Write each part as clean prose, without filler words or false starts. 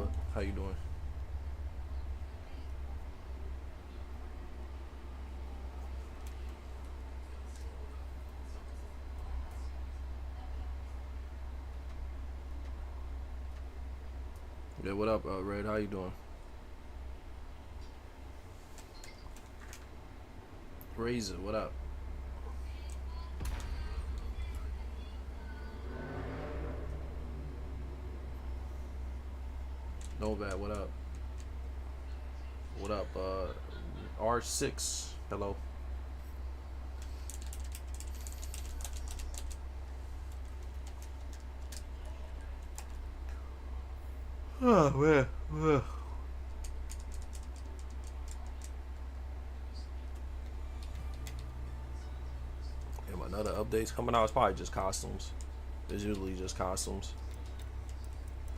brother. How you doing? Yeah, what up, Red? How you doing? Razor, what up? No bad, what up? What up, R6? Hello. Oh man. Another updates coming out. It's probably just costumes. It's usually just costumes.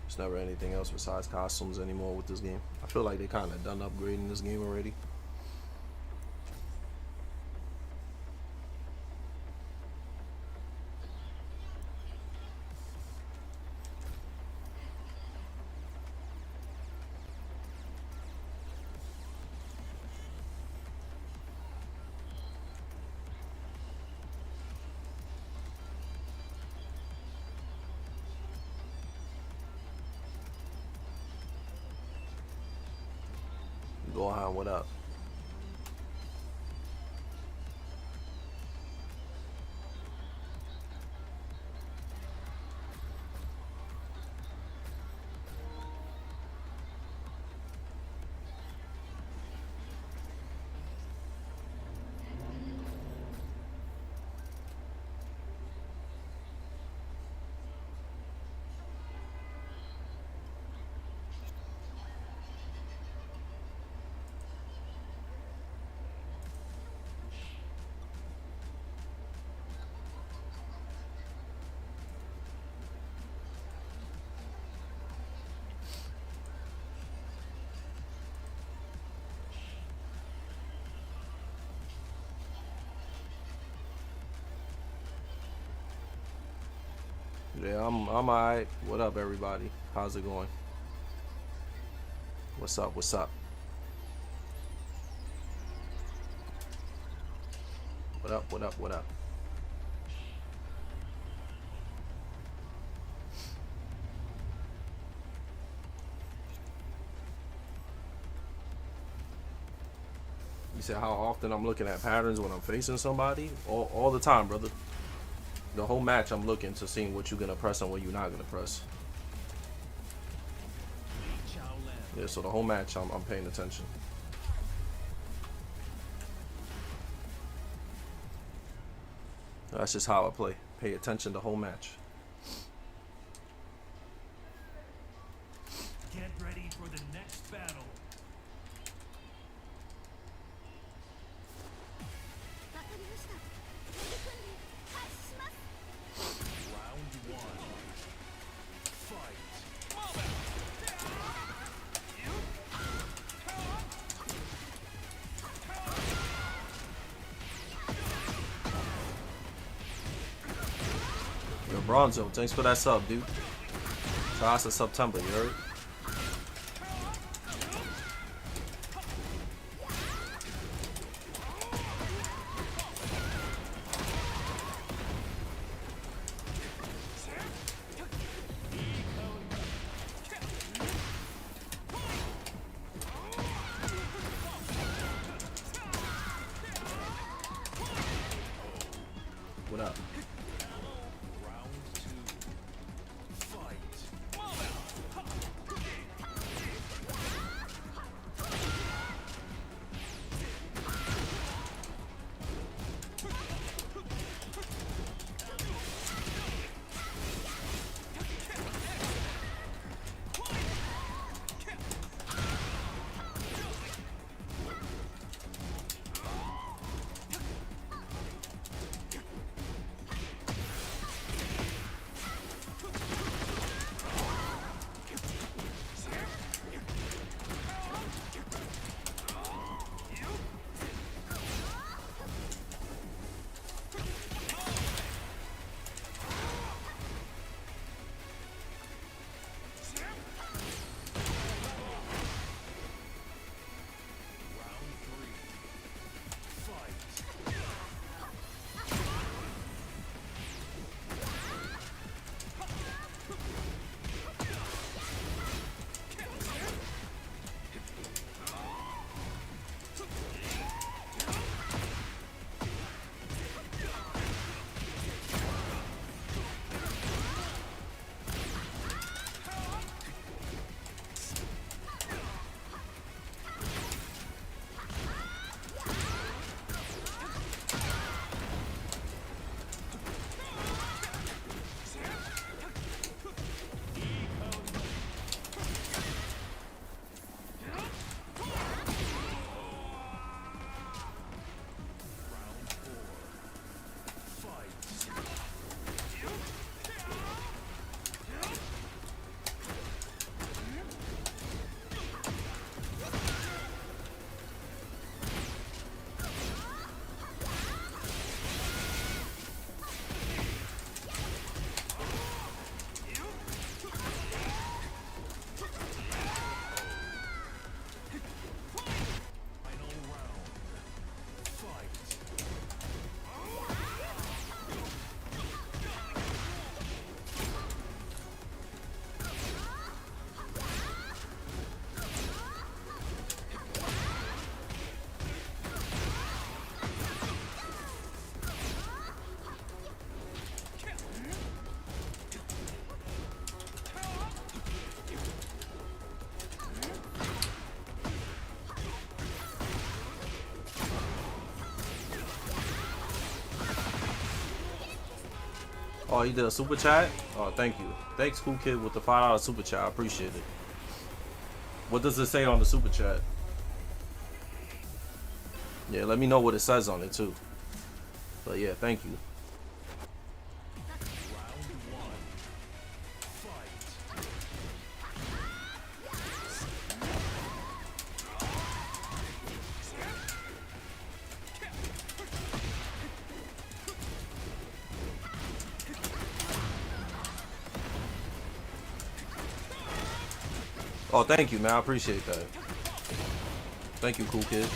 It's never anything else besides costumes anymore with this game. I feel like they kind of done upgrading this game already. Gohan, what up? Yeah, I'm alright. What up, everybody? How's it going? What's up? What's up? What up? What up? What up? You said how often I'm looking at patterns when I'm facing somebody? All the time, brother. The whole match I'm looking to seeing what you're gonna press and what you're not gonna press. Yeah, so the whole match I'm paying attention. That's just how I play. Pay attention the whole match. Get ready for the next battle. Round one. Fight. Yo, Bronzo, thanks for that sub, dude. So that's a September, you heard? What up? Round two. Fight. Oh, he did a super chat? Oh, thank you. Thanks, Cool Kid, with the $5 super chat. I appreciate it. What does it say on the super chat? Yeah, let me know what it says on it, too. But yeah, thank you. Oh, thank you, man. I appreciate that. Thank you, Cool Kid.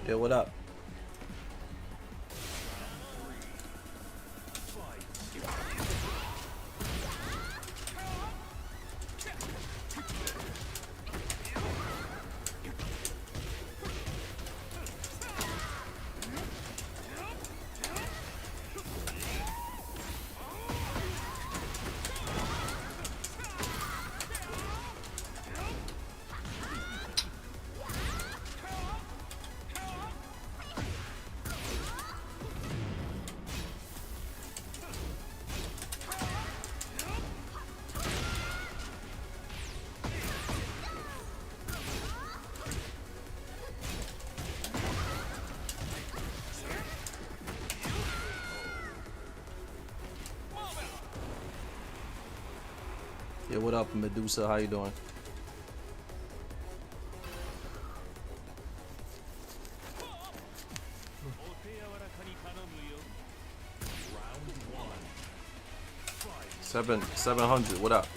Yeah, what up? Yeah, what up, Medusa? How you doing? Seven hundred. What up?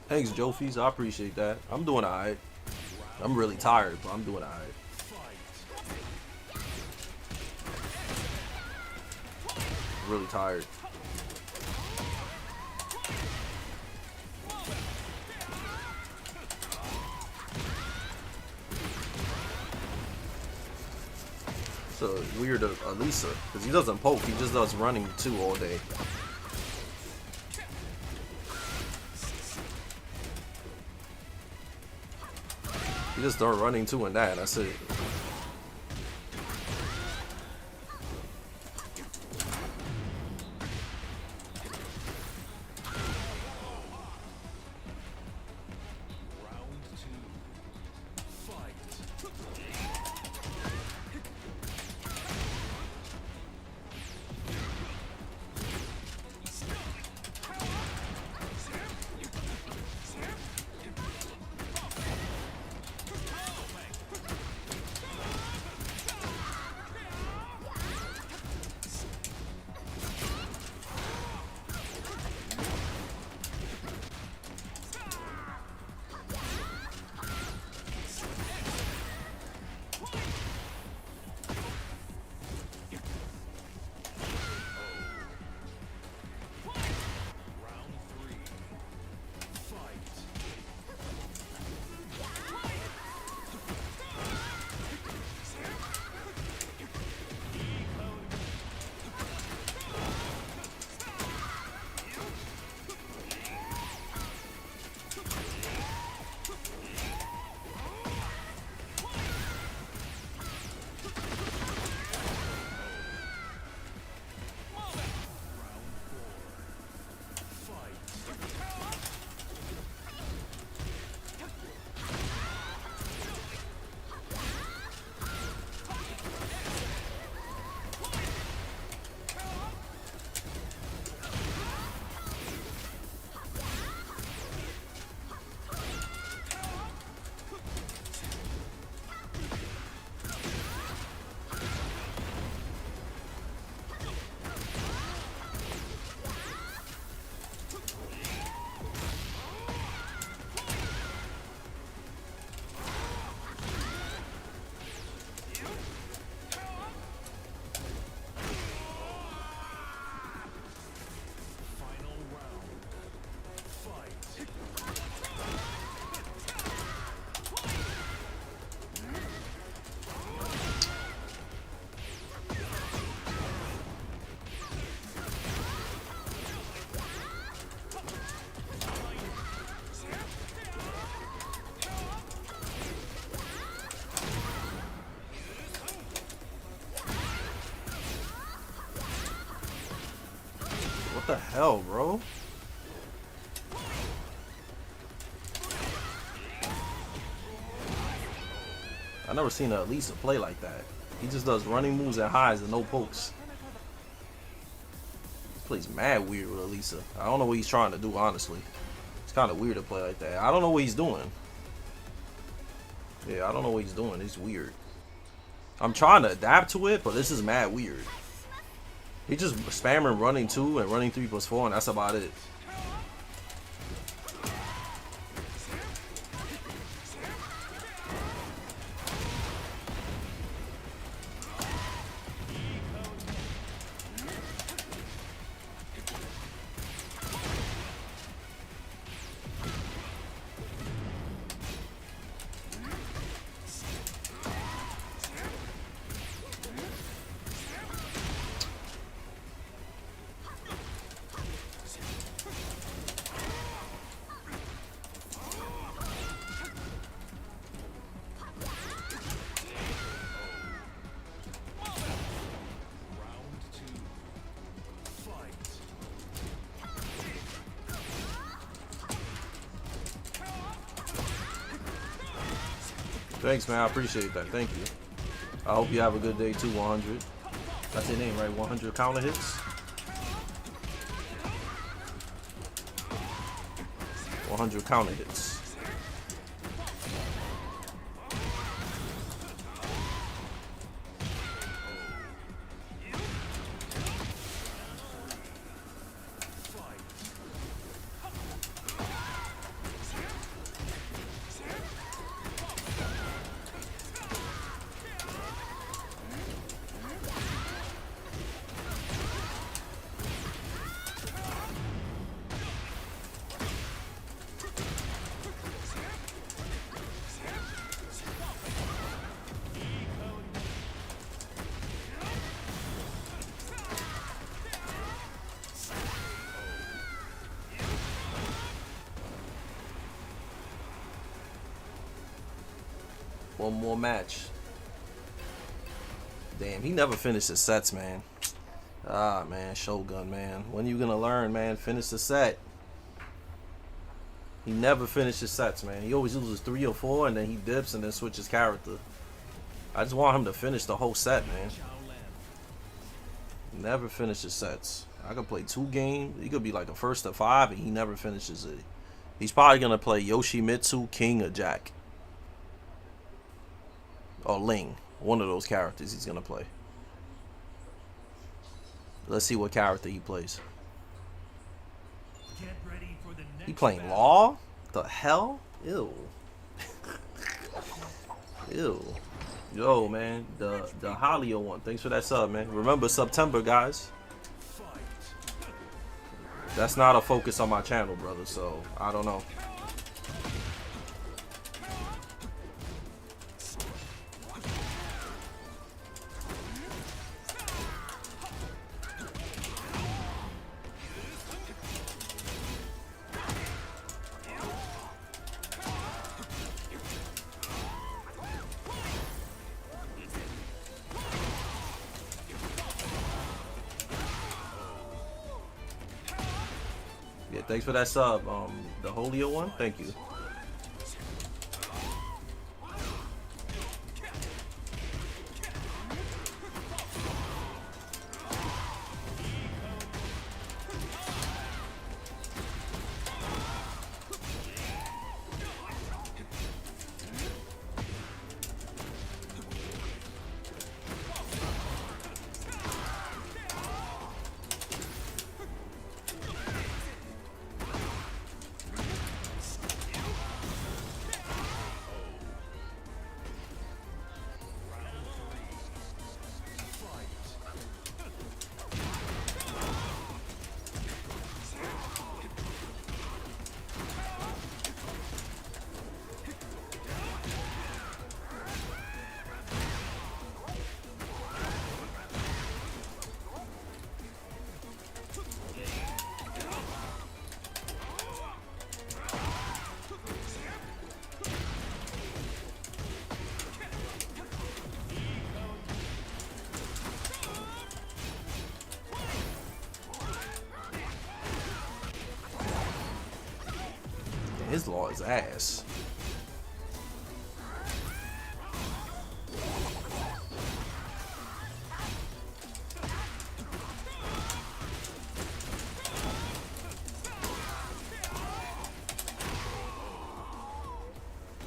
Thanks, Jofies. I appreciate that. I'm doing alright. I'm really tired, but I'm doing alright. Really tired. So weird Alisa, because he doesn't poke, he just does running too all day. He just start running two and that. That's it. What the hell, bro? I never seen a Alisa play like that. He just does running moves and highs and no pokes. This plays mad weird with Alisa. I don't know what he's trying to do, honestly. It's kind of weird to play like that. I don't know what he's doing. Yeah, I don't know what he's doing. It's weird. I'm trying to adapt to it, but this is mad weird. He just spamming running 2 and running 3+4, and that's about it. Thanks, man. I appreciate that. Thank you. I hope you have a good day too, 100. That's your name, right? 100 counter hits. 100 counter hits. One more match. Damn, he never finished his sets, man. Ah, man, Shogun, man. When you gonna learn, man? Finish the set. He never finishes sets, man. He always loses 3 or 4, and then he dips and then switches character. I just want him to finish the whole set, man. Never finishes sets. I could play 2 games. He could be like a first to 5, and he never finishes it. He's probably gonna play Yoshimitsu, King, or Jack. Or Ling. One of those characters he's gonna play. Let's see what character he plays. Get ready for the next He playing battle. Law? The hell? Ew. Ew. Yo, man. The Halio one. Thanks for that sub, man. Remember September, guys. Fight. That's not a focus on my channel, brother, so I don't know. Yeah, thanks for that sub. The Holio one. Thank you. His Law is ass.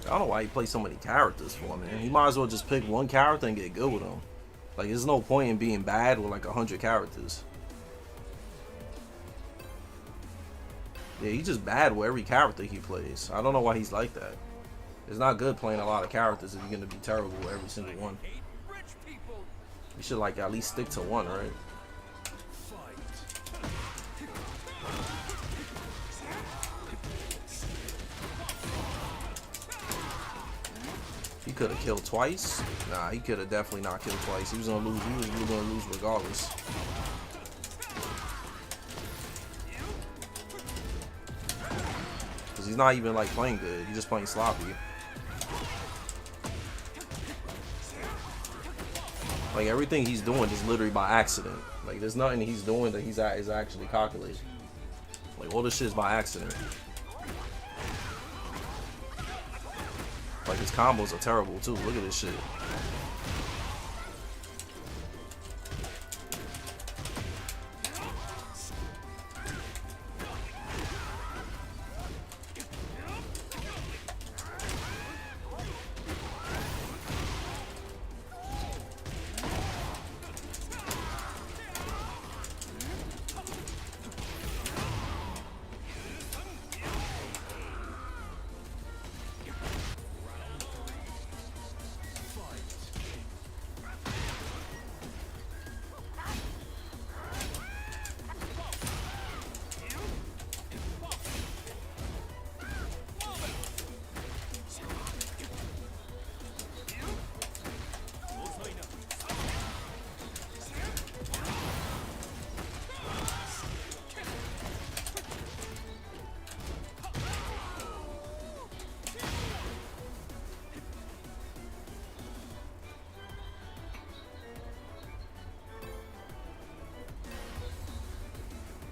I don't know why he plays so many characters for, man. He might as well just pick one character and get good with him. Like, there's no point in being bad with like 100 characters. Yeah, he's just bad with every character he plays. I don't know why he's like that. It's not good playing a lot of characters if you're gonna be terrible with every single one. Hate rich people. You should like at least stick to one, right? Fight. He could have killed twice. Nah, he could have definitely not killed twice. He was gonna lose. He was gonna lose regardless. Cause he's not even like playing good. He's just playing sloppy. Like everything he's doing is literally by accident. Like there's nothing he's doing that is actually calculated. Like all this shit is by accident. Like his combos are terrible too. Look at this shit.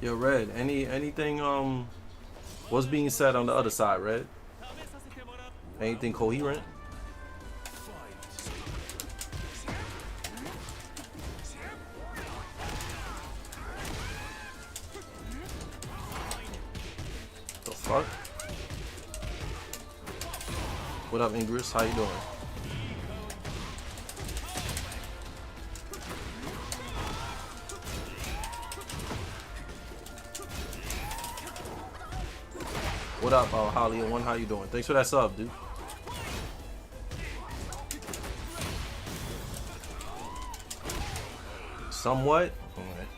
Yo, Red, anything what's being said on the other side, Red? Anything coherent? The fuck? What up, Ingress? How you doing? What up, Holly and One? How you doing? Thanks for that sub, dude. Somewhat? Alright.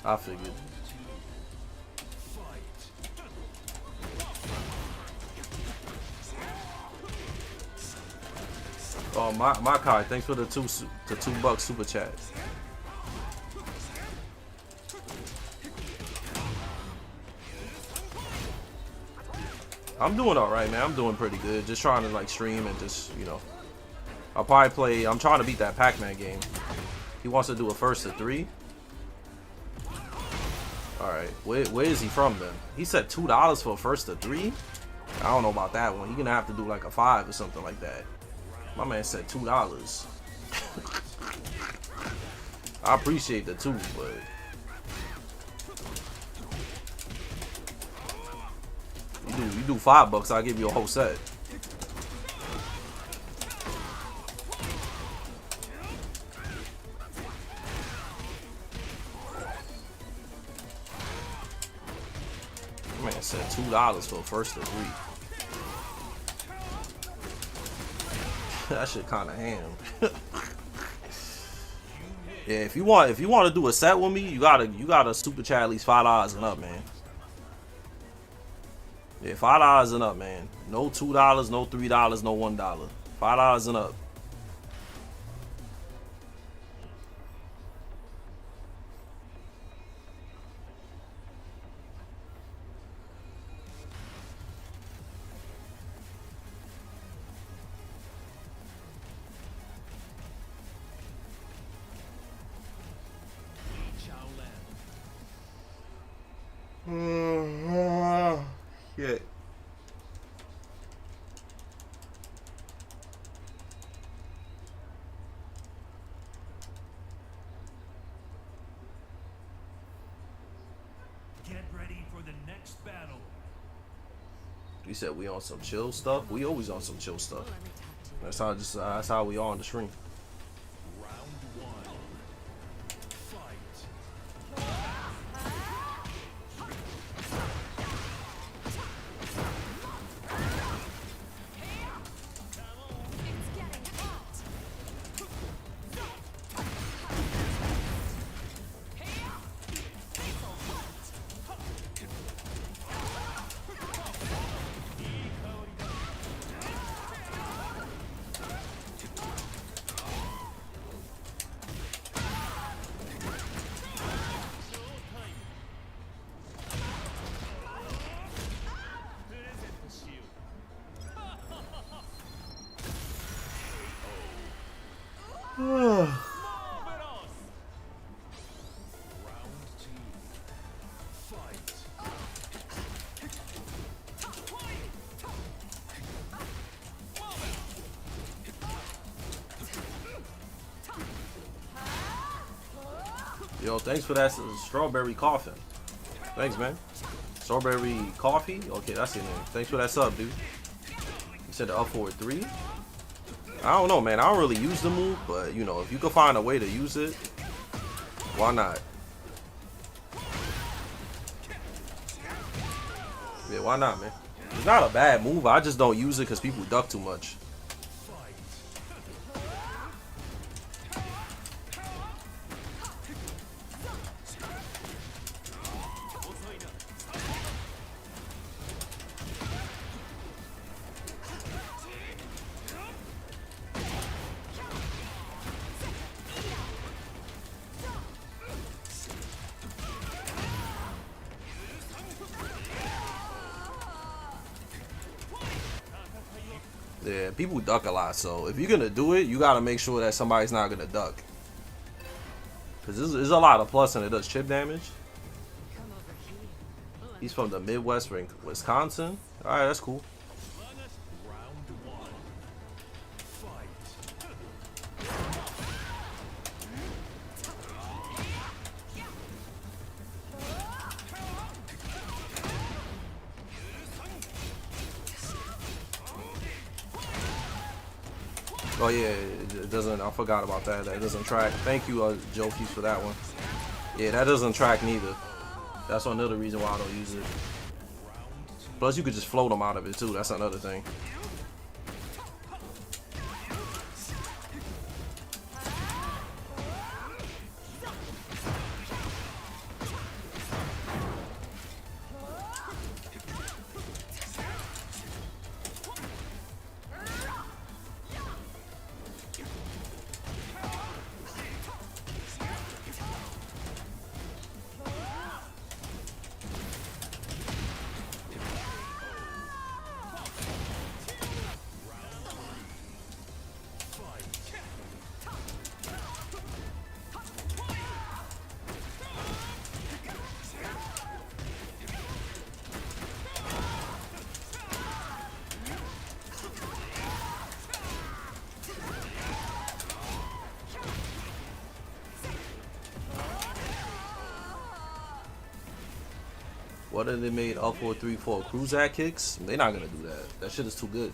I figured. Oh, my card. Thanks for the $2 super chat. I'm doing alright, man. I'm doing pretty good. Just trying to like stream and just, you know. I'll probably play. I'm trying to beat that Pac-Man game. He wants to do a first to 3. Alright. Where is he from then? He said $2 for a first to 3? I don't know about that one. You're gonna have to do like a 5 or something like that. My man said $2. I appreciate the 2, but you do $5, I'll give you a whole set. Man said $2 for a first to 3. That shit kind of ham. Yeah, if you want to do a set with me, you gotta super chat at least $5 and up, man. Yeah, $5 and up, man. No $2, no $3, no $1. $5 and up. Shit. Get ready for the next battle. You said we on some chill stuff. We always on some chill stuff. That's how we are on the stream. Round 1. Fight. Yo, thanks for that strawberry coffin. Thanks, man. Strawberry coffee? Okay, that's your name. Thanks for that sub, dude. You said the up forward 3? I don't know, man. I don't really use the move, but, you know, if you can find a way to use it, why not? Yeah, why not, man? It's not a bad move. I just don't use it because people duck too much. Yeah, people duck a lot, so if you're gonna do it, you gotta make sure that somebody's not gonna duck. Cause there's a lot of plus and it does chip damage. He's from the Midwest, Wisconsin. All right, that's cool. Round one. Fight. Oh yeah, it doesn't. I forgot about that. That doesn't track. Thank you, Jofies, for that one. Yeah, that doesn't track neither. That's another reason why I don't use it. Plus, you could just float them out of it too. That's another thing. What are they made up for 3-4 Cruzak kicks? They're not gonna do that. That shit is too good.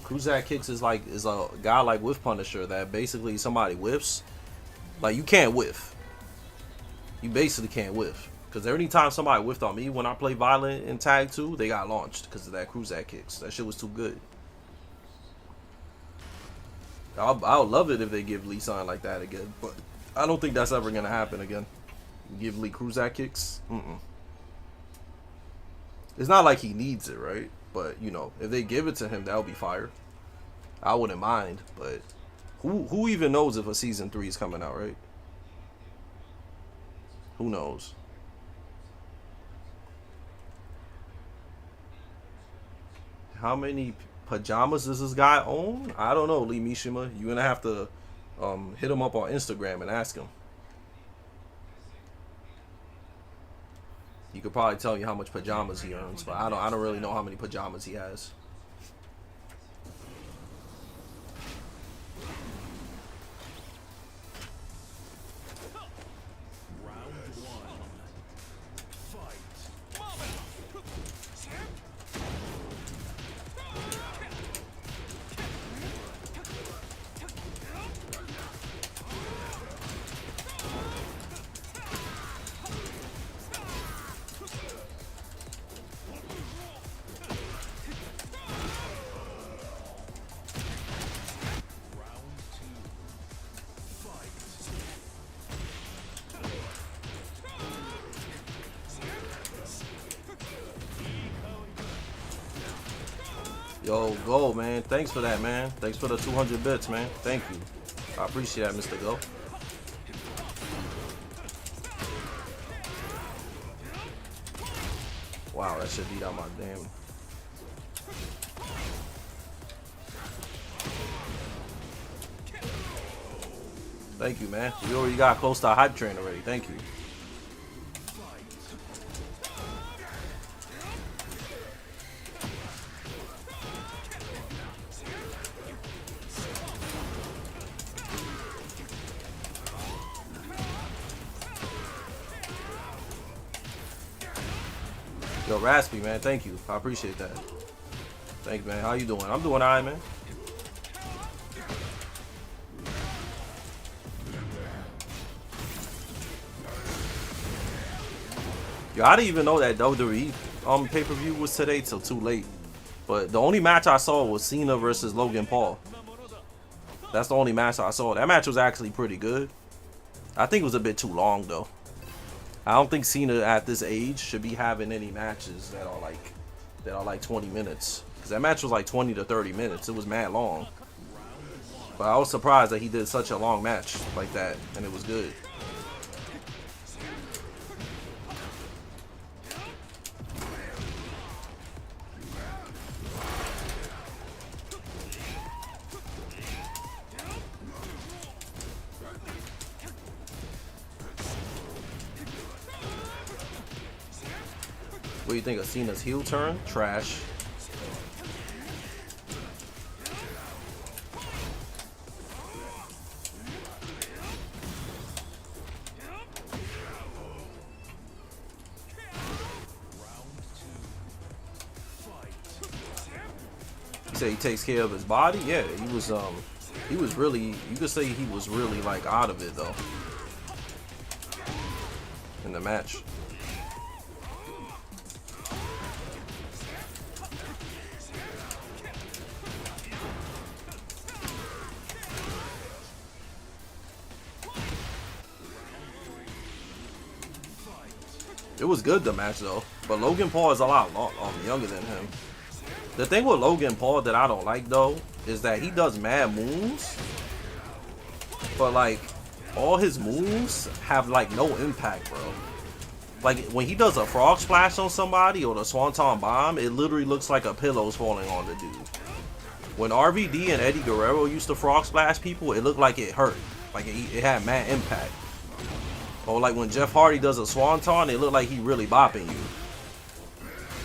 Cruzak kicks is a guy like Whiff Punisher that basically somebody whiffs. Like you can't whiff. You basically can't whiff. Because every time somebody whiffed on me when I play Violent in Tag 2, they got launched because of that Cruzak kicks. That shit was too good. I would love it if they give Lee something like that again, but I don't think that's ever gonna happen again. Give Lee Cruzak kicks? It's not like he needs it, right? But, you know, if they give it to him, that would be fire. I wouldn't mind, but who even knows if a season 3 is coming out, right? Who knows? How many pajamas does this guy own? I don't know, Lee Mishima. You're gonna have to hit him up on Instagram and ask him. You could probably tell you how much pajamas he earns, but I don't really know how many pajamas he has. Yo, Go, man. Thanks for that, man. Thanks for the 200 bits, man. Thank you. I appreciate that, Mr. Go. Wow, that shit beat out my damn. Thank you, man. We already got close to a hype train already. Thank you. Yo, Raspy, man, thank you. I appreciate that. Thanks, man. How you doing? I'm doing alright, man. Yo, I didn't even know that WWE pay-per-view was today till too late. But the only match I saw was Cena versus Logan Paul. That's the only match I saw. That match was actually pretty good. I think it was a bit too long though. I don't think Cena at this age should be having any matches that are like 20 minutes. Because that match was like 20 to 30 minutes. It was mad long. But I was surprised that he did such a long match like that, and it was good. What do you think of Cena's heel turn? Trash. He said he takes care of his body. Yeah, he was really, you could say he was really like out of it though in the match. It was good, the match though, but Logan Paul is a lot younger than him. The thing with Logan Paul that I don't like though is that he does mad moves, but like all his moves have like no impact, bro. Like when he does a frog splash on somebody or the swanton bomb, it literally looks like a pillow's falling on the dude. When RVD and Eddie Guerrero used to frog splash people, it looked like it hurt, like it had mad impact. Or like when Jeff Hardy does a swanton, it looked like he really bopping you.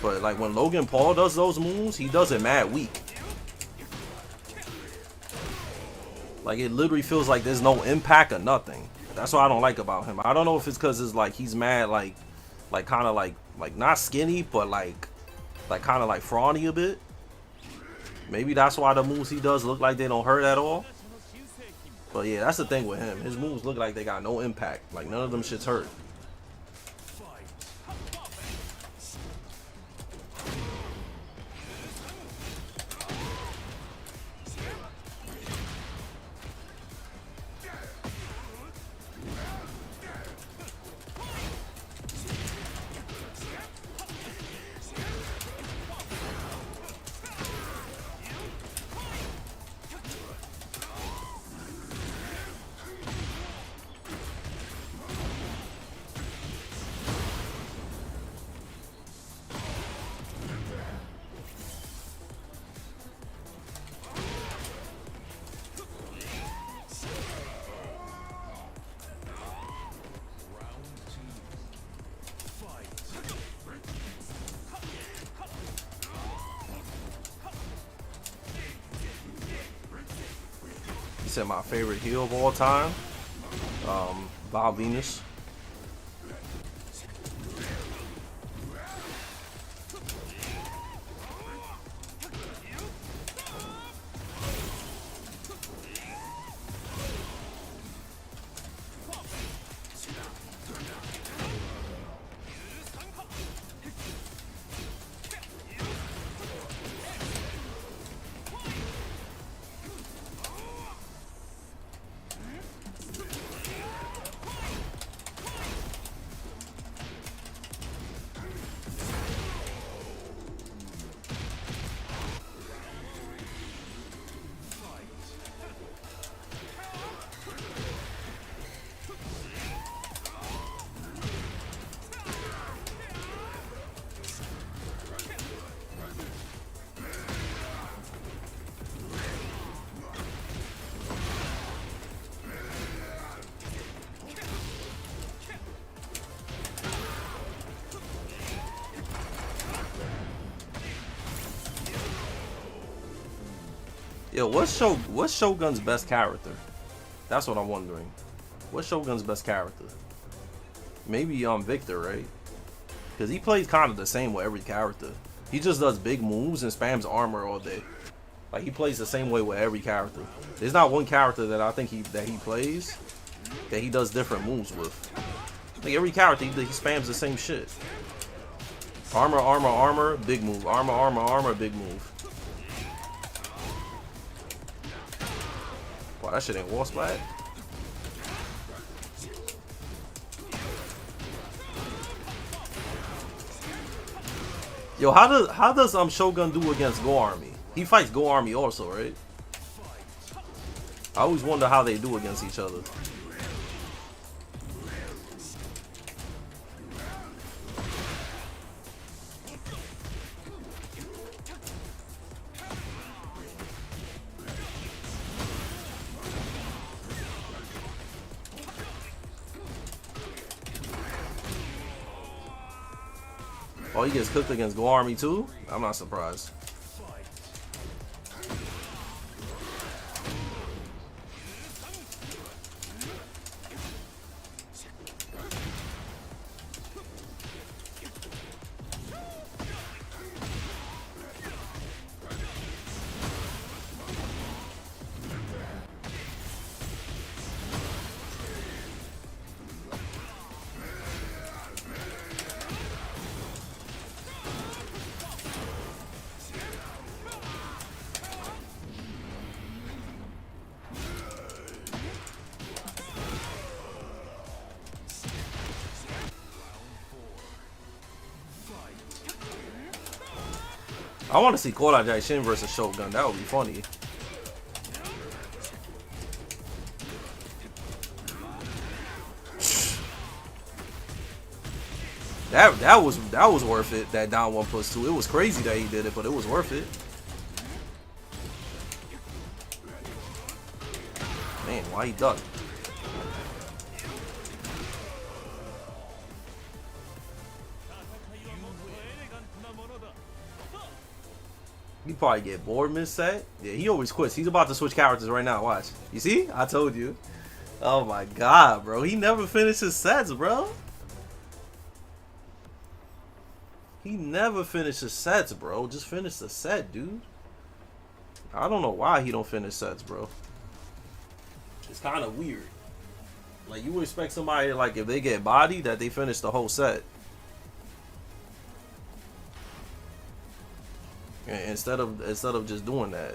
But like when Logan Paul does those moves, he does it mad weak. Like it literally feels like there's no impact or nothing. That's what I don't like about him. I don't know if it's because it's like he's mad, like kind of like not skinny, but like kind of like frawny a bit. Maybe that's why the moves he does look like they don't hurt at all. But yeah, that's the thing with him. His moves look like they got no impact. Like none of them shits hurt. He said my favorite heel of all time, Val Venus. Yo, what's Shogun's best character? That's what I'm wondering. What's Shogun's best character? Maybe Victor, right? Because he plays kind of the same with every character. He just does big moves and spams armor all day. Like he plays the same way with every character. There's not one character that I think he plays that he does different moves with. Like every character he spams the same shit. Armor, armor, armor, big move. Armor, armor, armor, big move. Wow, that shit ain't wall splat. Yo, how does Shogun do against Go Army? He fights Go Army also, right? I always wonder how they do against each other. Oh, he gets cooked against Go Army too? I'm not surprised. I want to see Kodai Jai Shin versus Shogun. That would be funny. That was worth it. That down 1+2. It was crazy that he did it, but it was worth it. Man, why he ducked? He probably get bored mid-set. Yeah, he always quits. He's about to switch characters right now. Watch. You see? I told you. Oh my god, bro. He never finishes sets, bro. He never finishes sets, bro. Just finish the set, dude. I don't know why he don't finish sets, bro. It's kind of weird. Like, you would expect somebody, like, if they get bodied, that they finish the whole set. Instead of just doing that.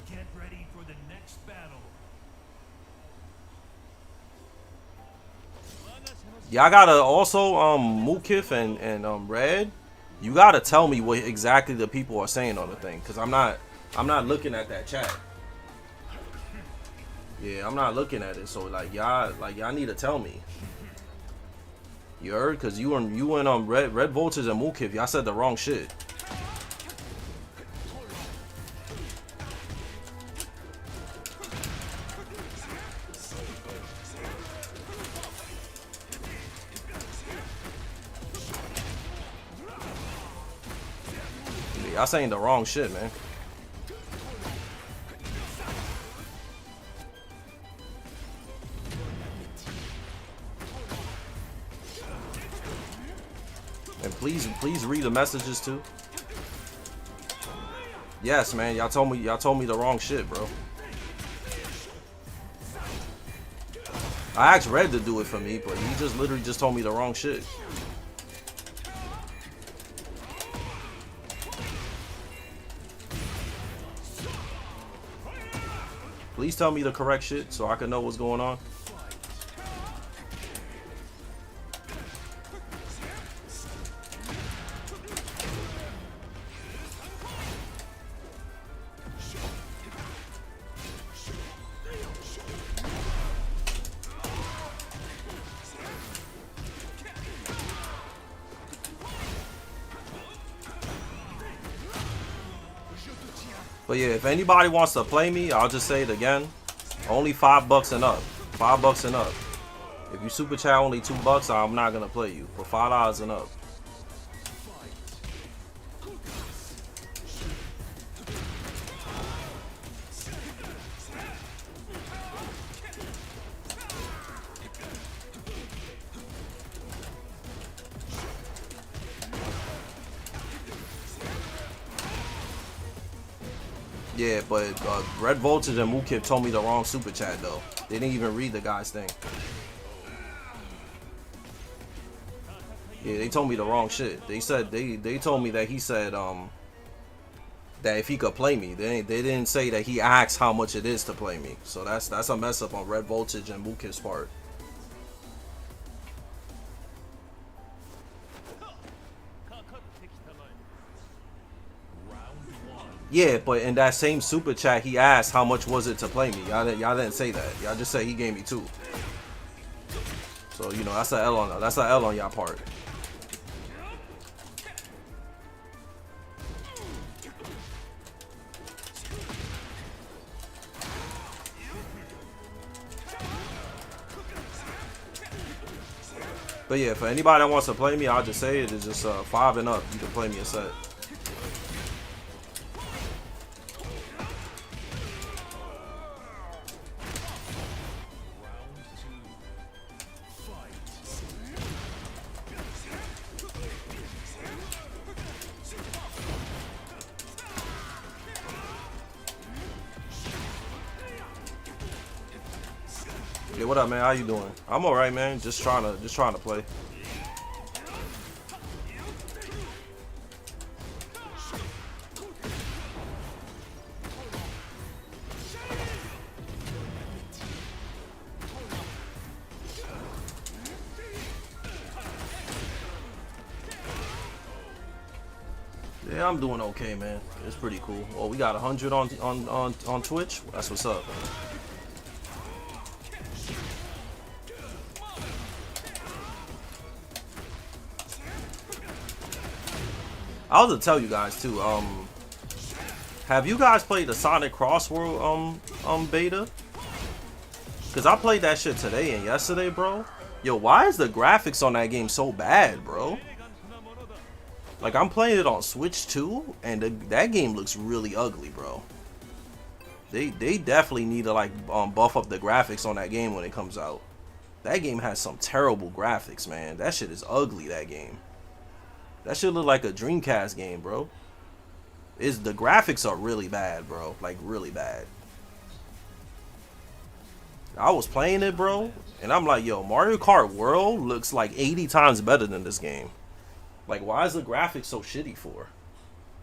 Get ready for the next battle. Y'all gotta also Mukif and Red. You gotta tell me what exactly the people are saying on the thing, cause I'm not looking at that chat. Yeah, I'm not looking at it. So like y'all need to tell me. You heard? Cause you and Red Vultures and Mukif, y'all said the wrong shit. Y'all saying the wrong shit, man. And please read the messages too. Yes, man. Y'all told me the wrong shit, bro. I asked Red to do it for me, but he just literally just told me the wrong shit. Please tell me the correct shit so I can know what's going on. But yeah, if anybody wants to play me, I'll just say it again. Only $5 and up. $5 and up. If you super chat only $2, I'm not gonna play you. For $5 and up. Yeah, but Red Voltage and Mukip told me the wrong super chat though. They didn't even read the guy's thing. Yeah, they told me the wrong shit. They said they told me that he said that if he could play me. They didn't say that he asked how much it is to play me. So that's a mess up on Red Voltage and Mukip's part. Yeah, but in that same super chat, he asked how much was it to play me. Y'all didn't say that. Y'all just said he gave me 2. So you know that's an L on y'all part. But yeah, for anybody that wants to play me, I'll just say it is just 5 and up. You can play me a set. Yeah, what up, man? How you doing? I'm alright, man. Just trying to play. Yeah, I'm doing okay, man. It's pretty cool. Oh, we got 100 on Twitch. That's what's up, man. I was to tell you guys too. Have you guys played the Sonic Crossworld beta? Cause I played that shit today and yesterday, bro. Yo, why is the graphics on that game so bad, bro? Like I'm playing it on Switch too, and that game looks really ugly, bro. They definitely need to like buff up the graphics on that game when it comes out. That game has some terrible graphics, man. That shit is ugly. That game. That shit look like a Dreamcast game, bro. The graphics are really bad, bro. Like really bad. I was playing it, bro, and I'm like, yo, Mario Kart World looks like 80 times better than this game. Like, why is the graphics so shitty for?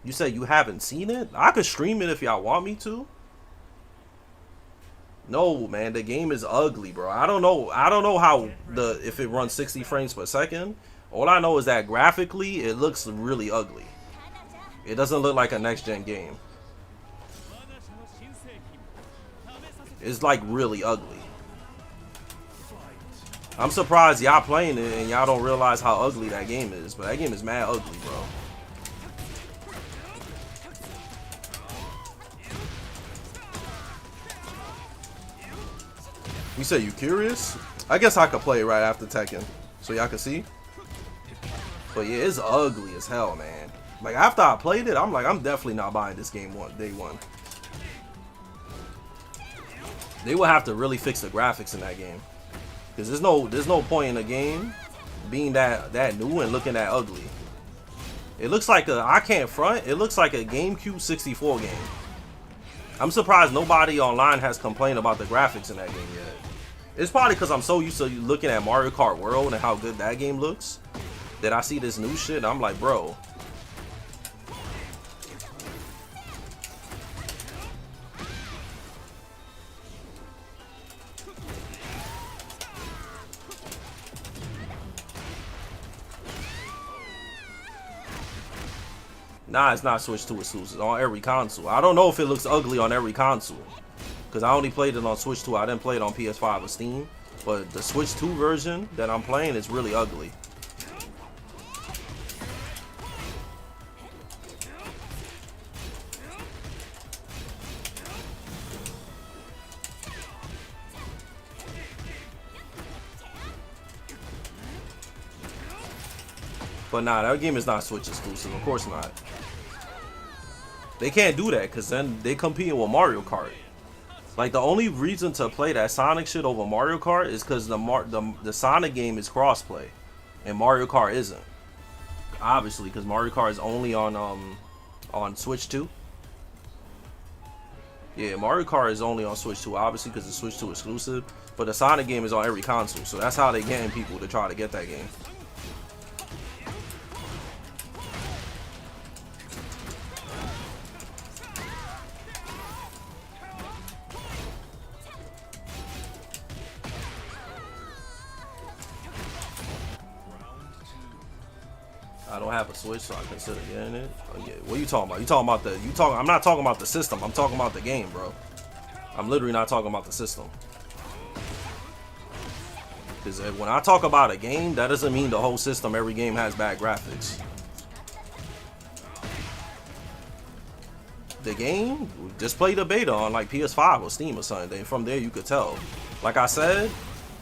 You said you haven't seen it? I could stream it if y'all want me to. No, man, the game is ugly, bro. I don't know how if it runs 60 frames per second. All I know is that graphically, it looks really ugly. It doesn't look like a next-gen game. It's like really ugly. I'm surprised y'all playing it and y'all don't realize how ugly that game is. But that game is mad ugly, bro. You say you curious? I guess I could play it right after Tekken, so y'all can see. But yeah, it's ugly as hell, man. Like after I played it, I'm like, I'm definitely not buying this game day one. They will have to really fix the graphics in that game, because there's no point in the game being that new and looking that ugly. It looks like I can't front. It looks like a GameCube 64 game. I'm surprised nobody online has complained about the graphics in that game yet. It's probably because I'm so used to looking at Mario Kart World and how good that game looks that I see this new shit and I'm like, bro. Nah, it's not Switch 2 exclusive. On every console. I don't know if it looks ugly on every console, because I only played it on Switch 2. I didn't play it on PS5 or Steam. But the Switch 2 version that I'm playing is really ugly. But nah, that game is not Switch exclusive. Of course not. They can't do that because then they competing with Mario Kart. Like the only reason to play that Sonic shit over Mario Kart is because the Sonic game is crossplay, and Mario Kart isn't. Obviously, because Mario Kart is only on Switch 2. Yeah, Mario Kart is only on Switch 2, obviously, because it's Switch 2 exclusive. But the Sonic game is on every console, so that's how they getting people to try to get that game. I don't have a Switch, so I consider getting it. Oh, yeah. What are you talking about? You talking about the? I'm not talking about the system. I'm talking about the game, bro. I'm literally not talking about the system. Because when I talk about a game, that doesn't mean the whole system. Every game has bad graphics. The game, just play the beta on like PS5 or Steam or something. And from there, you could tell. Like I said,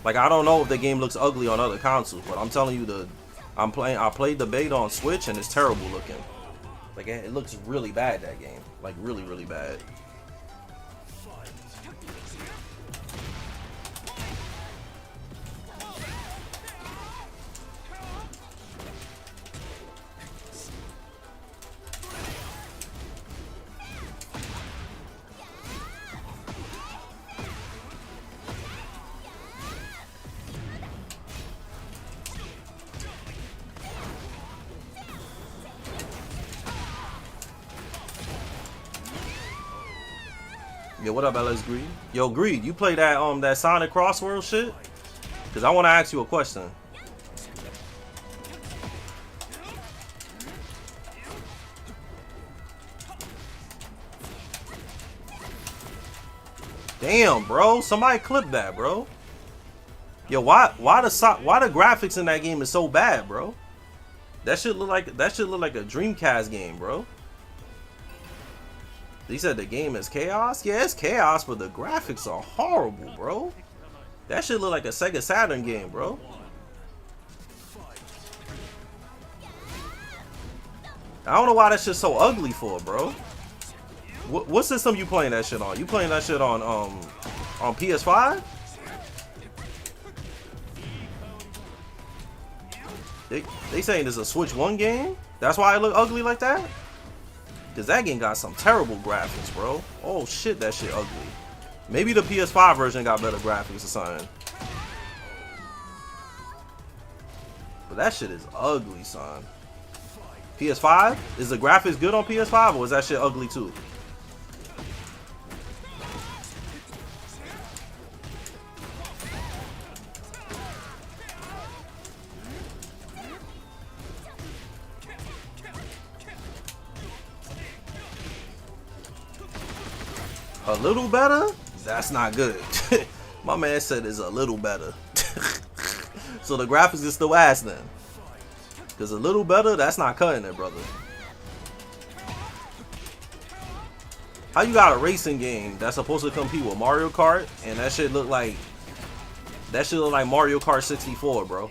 like I don't know if the game looks ugly on other consoles, but I'm telling you I played the beta on Switch and it's terrible looking. Like it looks really bad, that game. Like really, really bad. Yo, what up, LS Greed? Yo, Greed, you play that Sonic Crossworld shit? Cause I want to ask you a question. Damn, bro, somebody clip that, bro. Yo, why the graphics in that game is so bad, bro? That shit look like a Dreamcast game, bro. He said the game is chaos? Yeah, it's chaos, but the graphics are horrible, bro. That shit look like a Sega Saturn game, bro. I don't know why that shit's so ugly for, bro. What system you playing that shit on? You playing that shit on PS5? They saying it's a Switch 1 game? That's why it look ugly like that? Cause that game got some terrible graphics, bro. Oh shit, that shit ugly. Maybe the PS5 version got better graphics or something. But that shit is ugly, son. PS5? Is the graphics good on PS5 or is that shit ugly too? A little better? That's not good. My man said it's a little better. So the graphics is still ass then. Because a little better, that's not cutting it, brother. How you got a racing game that's supposed to compete with Mario Kart and that shit look like Mario Kart 64, bro?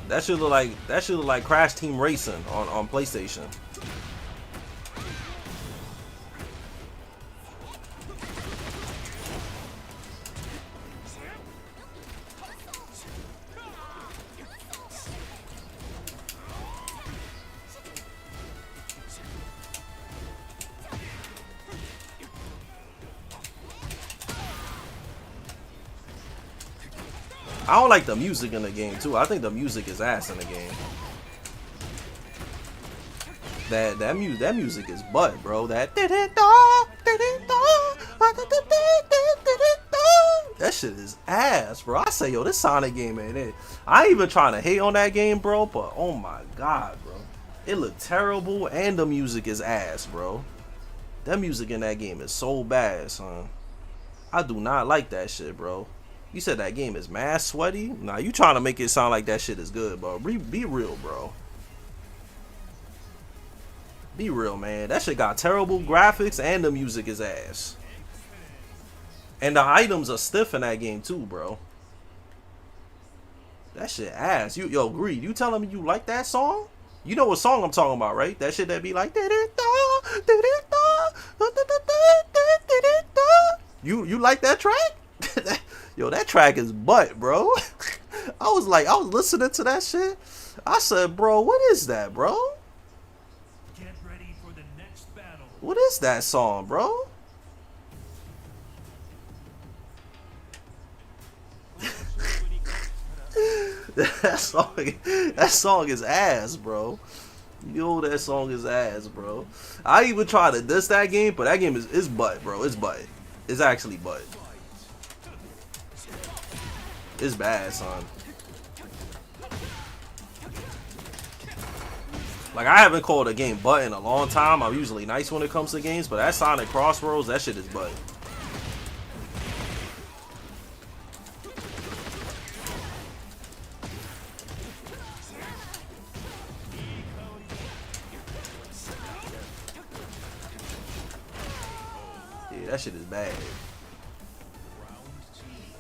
That should look like Crash Team Racing on PlayStation. I don't like the music in the game too. I think the music is ass in the game. That music is butt, bro. That shit is ass, bro. I say, yo, this Sonic game ain't it. I ain't even trying to hate on that game, bro, but oh my god, bro. It looked terrible and the music is ass, bro. That music in that game is so bad, son. I do not like that shit, bro. You said that game is mad sweaty? Nah, you trying to make it sound like that shit is good, bro. Be real, bro. Be real, man. That shit got terrible graphics and the music is ass. And the items are stiff in that game too, bro. That shit ass. Yo, Greed, you telling me you like that song? You know what song I'm talking about, right? That shit that be like You like that track? Yo, that track is butt, bro. I was listening to that shit. I said, bro, what is that, bro? Get ready for the next battle. What is that song, bro? that song is ass, bro. Yo, that song is ass, bro. I even tried to diss that game, but that game is butt, bro. It's butt. It's actually butt. It's bad, son. Like, I haven't called a game butt in a long time. I'm usually nice when it comes to games, but that Sonic Crossroads, that shit is butt. Yeah, that shit is bad.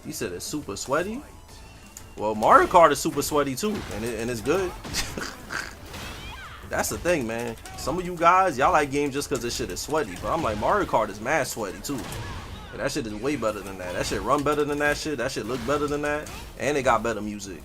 You said it's super sweaty? Well, Mario Kart is super sweaty too, and it's good. That's the thing, man. Some of you guys, y'all like games just because this shit is sweaty. But I'm like, Mario Kart is mad sweaty too. And that shit is way better than that. That shit run better than that shit. That shit look better than that. And it got better music.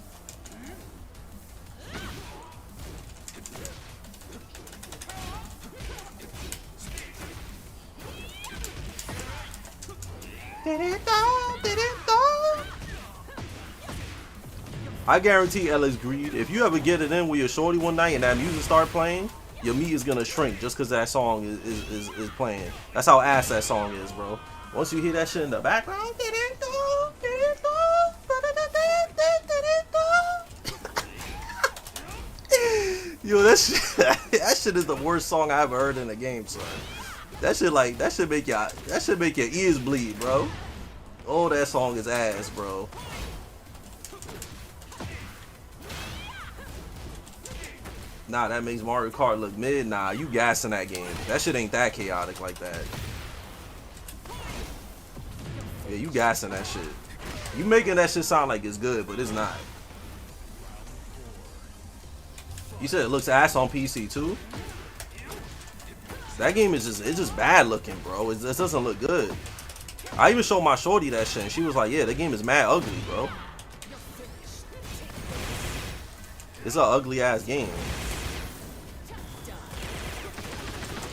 I guarantee Alex Greed, if you ever get it in with your shorty one night and that music start playing, your meat is gonna shrink just because that song is playing. That's how ass that song is, bro. Once you hear that shit in the background, yo, that shit is the worst song I ever heard in a game, son. That shit make your ears bleed, bro. Oh, that song is ass, bro. Nah, that makes Mario Kart look mid. Nah, you gassing that game. That shit ain't that chaotic like that. Yeah, you gassing that shit. You making that shit sound like it's good, but it's not. You said it looks ass on PC too? That game is just bad looking, bro. It doesn't look good. I even showed my shorty that shit and she was like, yeah, the game is mad ugly, bro. It's an ugly ass game.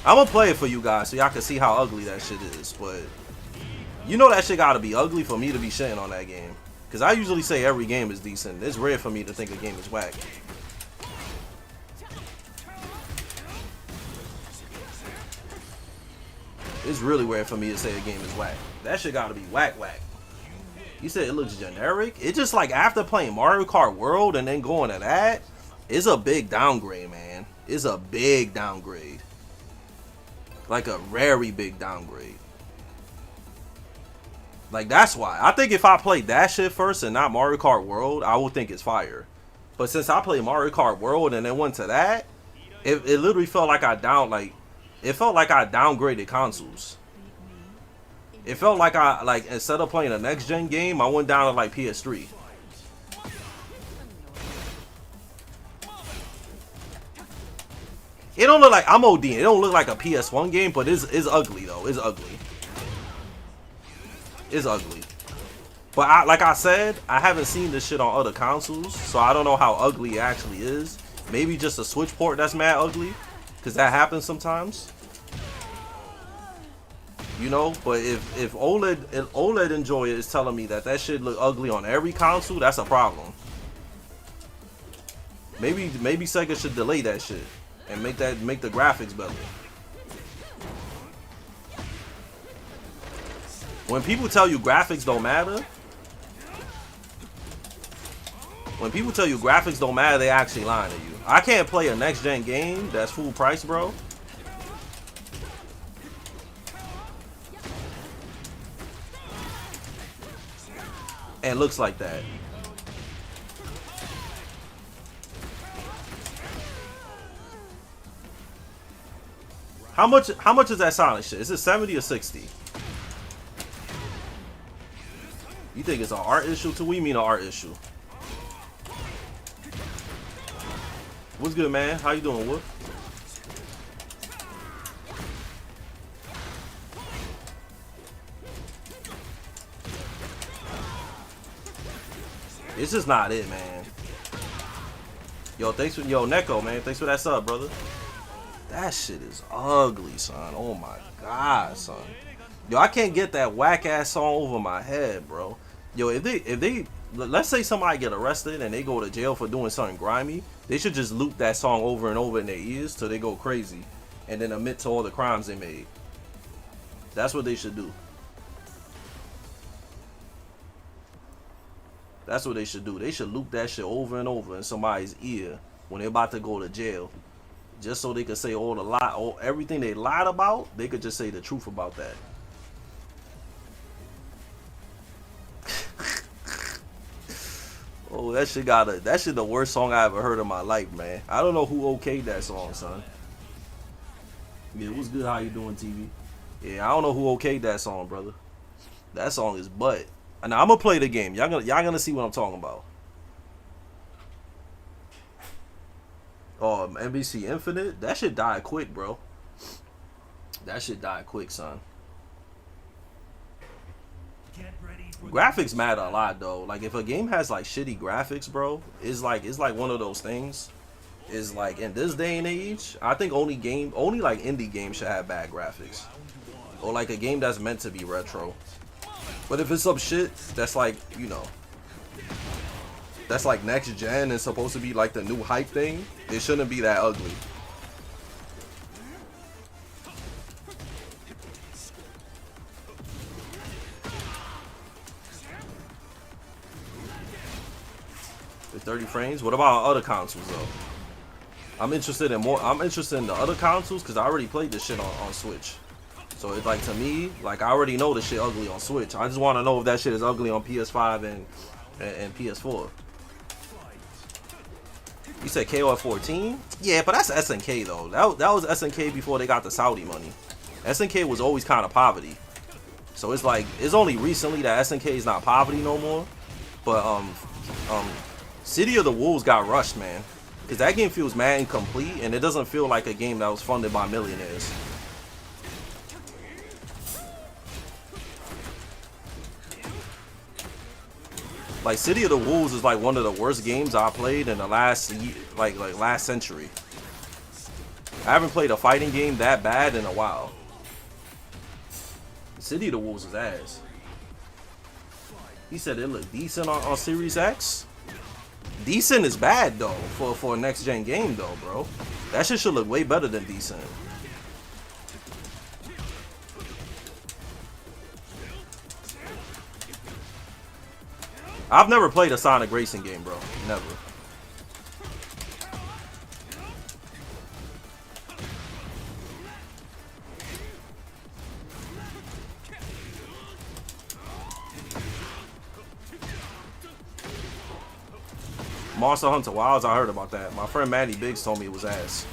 I'm gonna play it for you guys so y'all can see how ugly that shit is, but you know that shit gotta be ugly for me to be shitting on that game. Cause I usually say every game is decent. It's rare for me to think a game is whack. It's really rare for me to say a game is whack. That shit gotta be whack. You said it looks generic? It's just like after playing Mario Kart World and then going to that, it's a big downgrade, man. It's a big downgrade. Like a very big downgrade. Like, that's why. I think if I played that shit first and not Mario Kart World, I would think it's fire. But since I played Mario Kart World and then went to that, it literally felt like I downgraded consoles. It felt like instead of playing a next gen game, I went down to like PS3. It don't look like I'm ODing. It don't look like a PS1 game, but it's ugly though. It's ugly. It's ugly. But like I said, I haven't seen this shit on other consoles, so I don't know how ugly it actually is. Maybe just a Switch port that's mad ugly, because that happens sometimes. You know, but if OLED enjoyer is telling me that shit look ugly on every console, that's a problem. Maybe Sega should delay that shit and make the graphics better. When people tell you graphics don't matter, they actually lying to you. I can't play a next gen game that's full price, bro. And looks like that. How much is that Sonic shit? Is it 70 or 60? You think it's an art issue too? We mean an art issue. What's good, man? How you doing, Wolf? It's just not it, man. Yo, Neko, man. Thanks for that sub, brother. That shit is ugly, son. Oh my god, son. Yo, I can't get that whack ass song over my head, bro. Yo, if they let's say somebody get arrested and they go to jail for doing something grimy, they should just loop that song over and over in their ears till they go crazy, and then admit to all the crimes they made. That's what they should do. That's what they should do. They should loop that shit over and over in somebody's ear when they're about to go to jail. Just so they could say everything they lied about, they could just say the truth about that. Oh, that shit the worst song I ever heard in my life, man. I don't know who okayed that song, son. Yeah, it was good. How you doing, TV? Yeah, I don't know who okayed that song, brother. That song is butt. Now I'm gonna play the game. Y'all gonna see what I'm talking about. Oh, NBC Infinite? That shit died quick, bro. That shit died quick, son. Graphics matter a lot, though. Like, if a game has, like, shitty graphics, bro, it's like one of those things. Is like, in this day and age, I think only like indie games should have bad graphics. Or like a game that's meant to be retro. But if it's some shit that's like, you know, that's like next gen and supposed to be like the new hype thing, it shouldn't be that ugly. With 30 frames? What about other consoles though? I'm interested in the other consoles because I already played this shit on Switch. So it's like, to me, like, I already know this shit ugly on Switch. I just want to know if that shit is ugly on PS5 and PS4. You said KO at 14? Yeah, but that's SNK though. That was SNK before they got the Saudi money. SNK was always kind of poverty. So it's like, it's only recently that SNK is not poverty no more. But City of the Wolves got rushed, man. Because that game feels mad incomplete, and it doesn't feel like a game that was funded by millionaires. Like, City of the Wolves is like one of the worst games I played in the last century. I haven't played a fighting game that bad in a while. City of the Wolves is ass. He said it looked decent on Series X. Decent is bad though for a next gen game though, bro. That shit should look way better than decent. I've never played a Sonic racing game, bro. Never. Monster Hunter Wilds, I heard about that. My friend Maddie Biggs told me it was ass.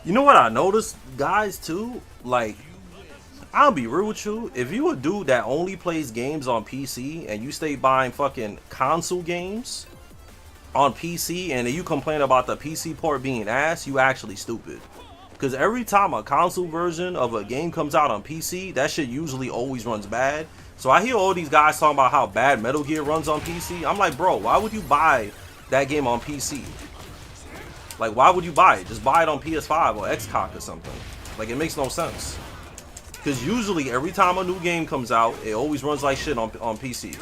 You know what I noticed, guys, too? Like, I'll be real with you. If you a dude that only plays games on PC and you stay buying fucking console games on PC and then you complain about the PC port being ass, you actually stupid. Because every time a console version of a game comes out on PC, that shit usually always runs bad. So I hear all these guys talking about how bad Metal Gear runs on PC. I'm like, bro, why would you buy that game on PC? Like, why would you buy it? Just buy it on PS5 or XCOM or something. Like, it makes no sense. Because usually, every time a new game comes out, it always runs like shit on PC.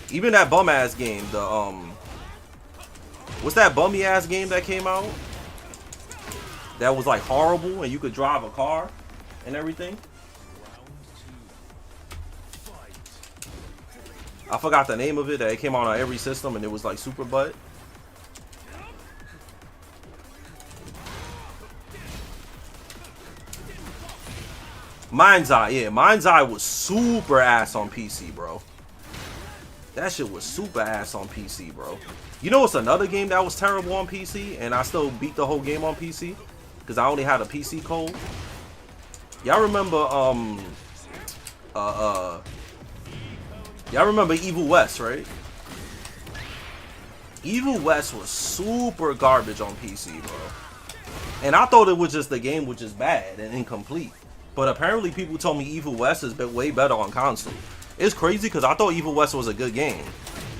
Even that bum-ass game, the, what's that bummy-ass game that came out? That was, like, horrible, and you could drive a car and everything? I forgot the name of it, that it came out on every system, and it was, like, super butt. Mind's Eye, yeah. Mind's Eye was super ass on PC, bro. That shit was super ass on PC, bro. You know what's another game that was terrible on PC, and I still beat the whole game on PC? Because I only had a PC code? Y'all remember, y'all remember Evil West, right? Evil West was super garbage on PC, bro. And I thought it was just the game was just bad and incomplete. But apparently people told me Evil West is way better on console. It's crazy because I thought Evil West was a good game.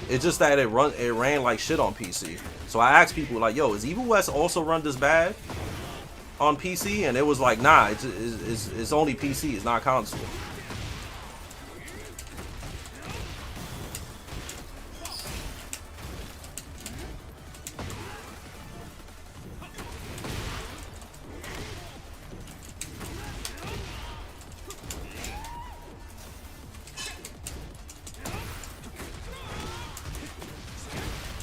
It's just that it ran like shit on PC. So I asked people like, yo, is Evil West also run this bad on PC? And it was like, nah, it's only PC, it's not console.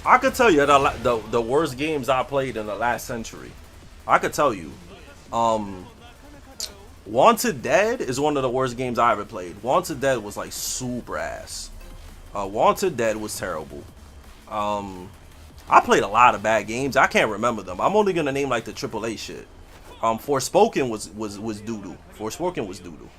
I could tell you the worst games I played in the last century. I could tell you. Wanted Dead is one of the worst games I ever played. Wanted Dead was like super ass. Wanted Dead was terrible. I played a lot of bad games. I can't remember them. I'm only gonna name like the AAA shit. Forspoken was doo doo. Forspoken was doo doo.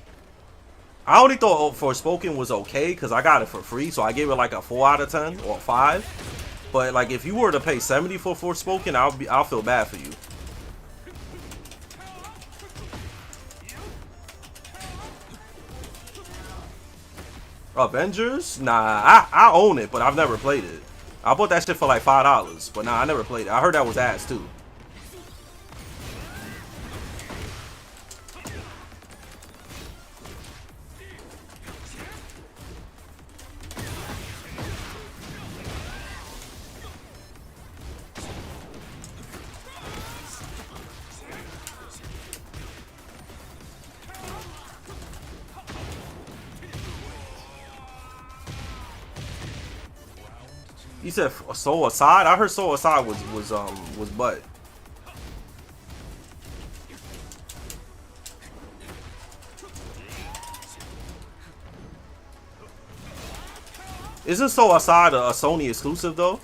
I only thought Forspoken was okay because I got it for free, so I gave it like a 4 out of 10 or 5. But like, if you were to pay 70 for Forspoken, I'll feel bad for you. Avengers? Nah, I own it, but I've never played it. I bought that shit for like $5, but nah, I never played it. I heard that was ass too. You said Soul Aside? I heard Soul Aside was butt. Isn't Soul Aside a Sony exclusive though?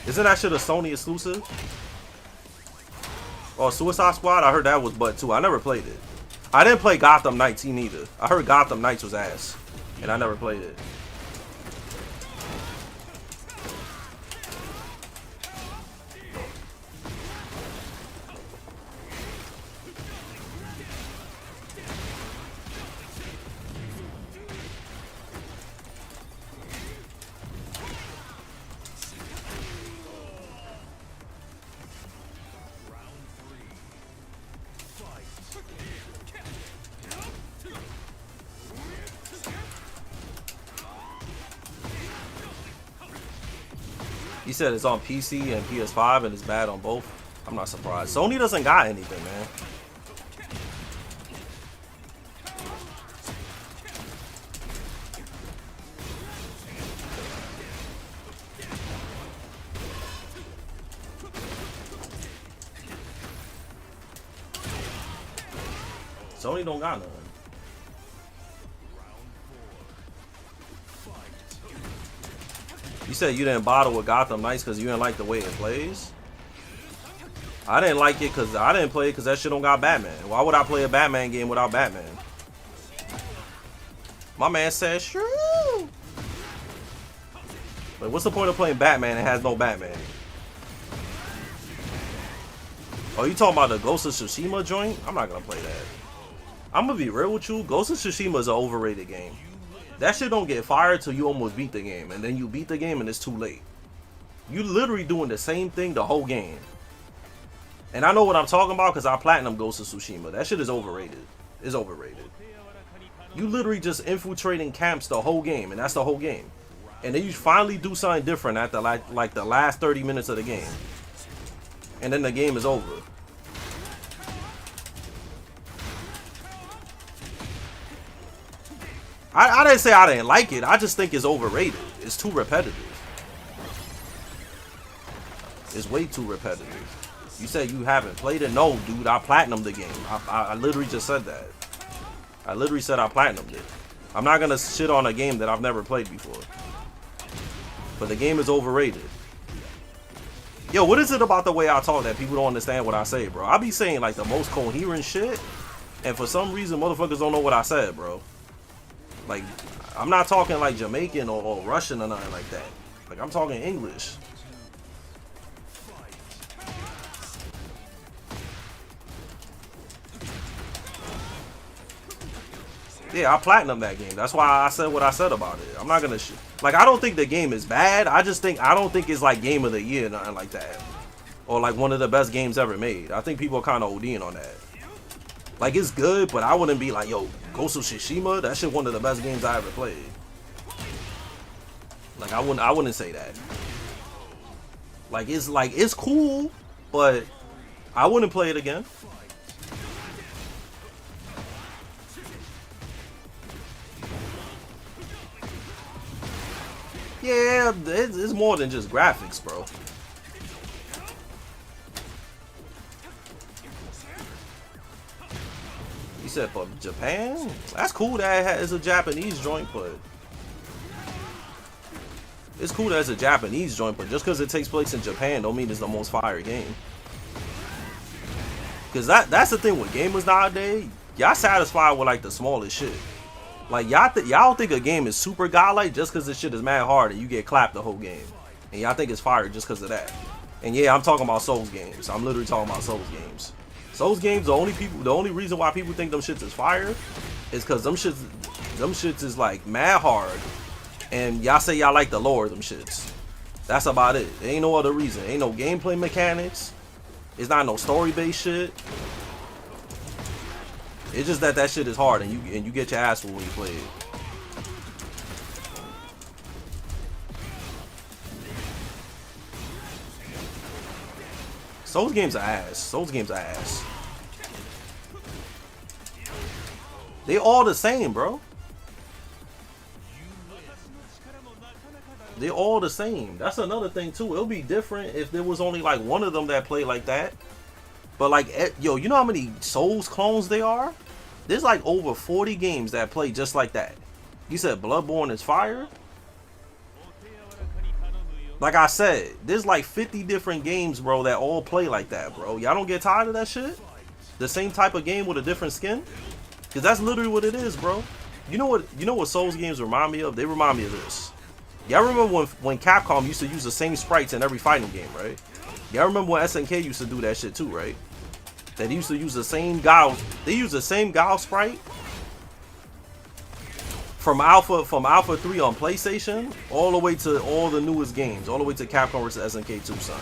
Isn't that shit a Sony exclusive? Oh, Suicide Squad? I heard that was butt too. I never played it. I didn't play Gotham Knights neither. I heard Gotham Knights was ass, and I never played it. He said it's on PC and PS5 and it's bad on both. I'm not surprised. Sony doesn't got anything, man. Sony don't got nothing. You said you didn't bother with Gotham Knights because you didn't like the way it plays? I didn't like it because I didn't play it because that shit don't got Batman. Why would I play a Batman game without Batman? My man said, "Shoo." Like, what's the point of playing Batman that has no Batman? Oh, you talking about the Ghost of Tsushima joint? I'm not gonna play that. I'm gonna be real with you. Ghost of Tsushima is an overrated game. That shit don't get fired till you almost beat the game, and then you beat the game and it's too late. You literally doing the same thing the whole game. And I know what I'm talking about because I platinum Ghost of Tsushima. That shit is overrated. It's overrated. You literally just infiltrating camps the whole game, and that's the whole game. And then you finally do something different at the like the last 30 minutes of the game, and then the game is over. I didn't say I didn't like it. I just think it's overrated. It's too repetitive. It's way too repetitive. You said you haven't played it? No, dude. I platinumed the game. I literally just said that. I literally said I platinumed it. I'm not going to shit on a game that I've never played before. But the game is overrated. Yo, what is it about the way I talk that people don't understand what I say, bro? I be saying like the most coherent shit, and for some reason motherfuckers don't know what I said, bro. Like, I'm not talking like Jamaican or Russian or nothing like that. Like, I'm talking English. Yeah, I platinum that game. That's why I said what I said about it. I'm not gonna like, I don't think the game is bad. I don't think it's like game of the year, nothing like that, or like one of the best games ever made. I think people are kind of ODing on that. Like, it's good, but I wouldn't be like, yo, Ghost of Tsushima, that shit one of the best games I ever played. Like, I wouldn't say that. Like, it's cool, but I wouldn't play it again. Yeah, it's more than just graphics, bro. You said for Japan? That's cool that it's a Japanese joint, but it's cool that it's a Japanese joint, but just because it takes place in Japan don't mean it's the most fire game. Cause that's the thing with gamers nowadays. Y'all satisfied with like the smallest shit. Like, y'all don't think a game is super godlike just because this shit is mad hard and you get clapped the whole game. And y'all think it's fire just because of that. And yeah, I'm talking about Souls games. I'm literally talking about Souls games. Souls games, the only reason why people think them shits is fire is because them shits is like mad hard. And y'all say y'all like the lore of them shits. That's about it. There ain't no other reason. Ain't no gameplay mechanics. It's not no story-based shit. It's just that shit is hard and you get your ass when you play it. Souls games are ass. Souls games are ass. They all the same, bro. They're all the same. That's another thing too. It'll be different if there was only like one of them that played like that. But like, yo, you know how many Souls clones there are? There's like over 40 games that play just like that. You said Bloodborne is fire? Like I said, there's like 50 different games, bro, that all play like that, bro. Y'all don't get tired of that shit? The same type of game with a different skin? Because that's literally what it is, bro. You know what Souls games remind me of? They remind me of this. Y'all remember when Capcom used to use the same sprites in every fighting game, right? Y'all remember when SNK used to do that shit too, right? That used to use the same Gao. They use the same Gao sprite from Alpha 3 on PlayStation all the way to all the newest games, all the way to Capcom vs SNK 2, son.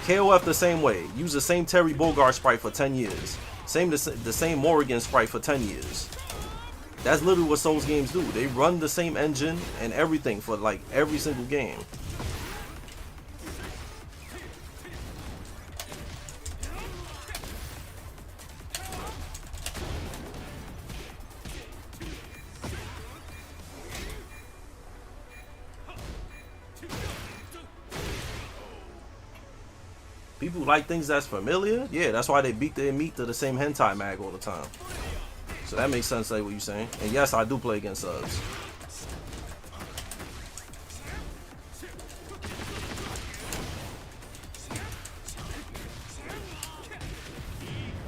KOF the same way. Use the same Terry Bogard sprite for 10 years. The same Morrigan sprite for 10 years. That's literally what Souls games do. They run the same engine and everything for like every single game. People like things that's familiar. Yeah, that's why they beat their meat to the same hentai mag all the time. So that makes sense, like what you're saying. And yes, I do play against subs.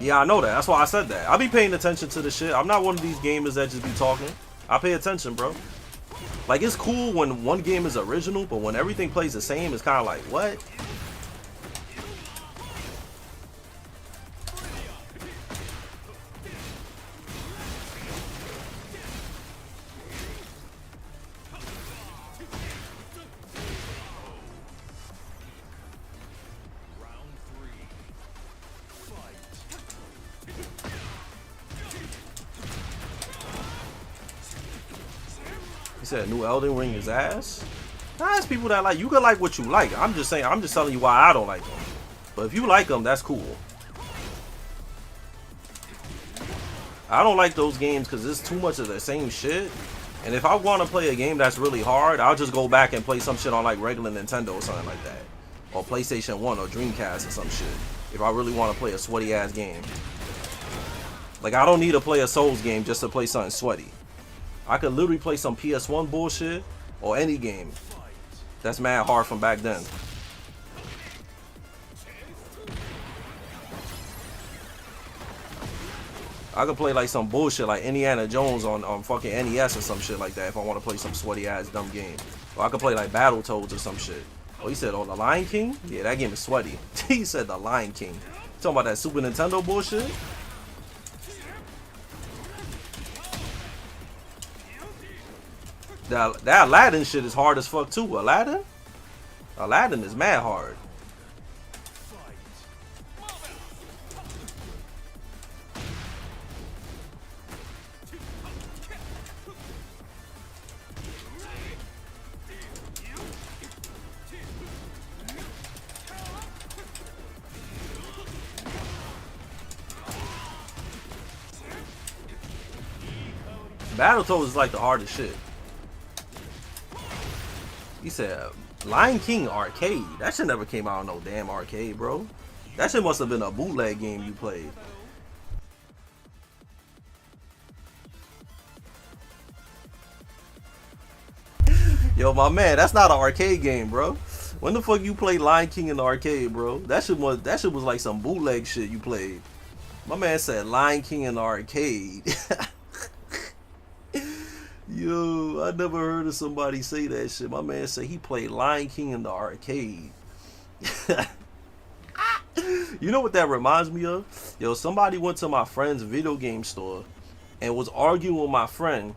Yeah, I know that. That's why I said that. I be paying attention to the shit. I'm not one of these gamers that just be talking. I pay attention, bro. Like, it's cool when one game is original, but when everything plays the same, it's kind of like, what? He said new Elden Ring is ass. That's people that like, you can like what you like. I'm just saying, I'm just telling you why I don't like them. But if you like them, that's cool. I don't like those games because it's too much of the same shit. And if I want to play a game that's really hard, I'll just go back and play some shit on like regular Nintendo or something like that. Or PlayStation 1 or Dreamcast or some shit. If I really want to play a sweaty ass game. Like, I don't need to play a Souls game just to play something sweaty. I could literally play some PS1 bullshit or any game that's mad hard from back then. I could play like some bullshit like Indiana Jones on fucking NES or some shit like that if I want to play some sweaty ass dumb game. Or I could play like Battletoads or some shit. Oh, he said, oh, the Lion King? Yeah, that game is sweaty. He said the Lion King. You talking about that Super Nintendo bullshit? That Aladdin shit is hard as fuck too. Aladdin is mad hard. Battletoads is like the hardest shit. He said, Lion King arcade. That shit never came out on no damn arcade, bro. That shit must have been a bootleg game you played. Yo, my man, that's not an arcade game, bro. When the fuck you play Lion King in the arcade, bro? That shit was like some bootleg shit you played. My man said Lion King in the arcade. Yo, I never heard of somebody say that shit. My man said he played Lion King in the arcade. You know what that reminds me of? Yo, somebody went to my friend's video game store and was arguing with my friend,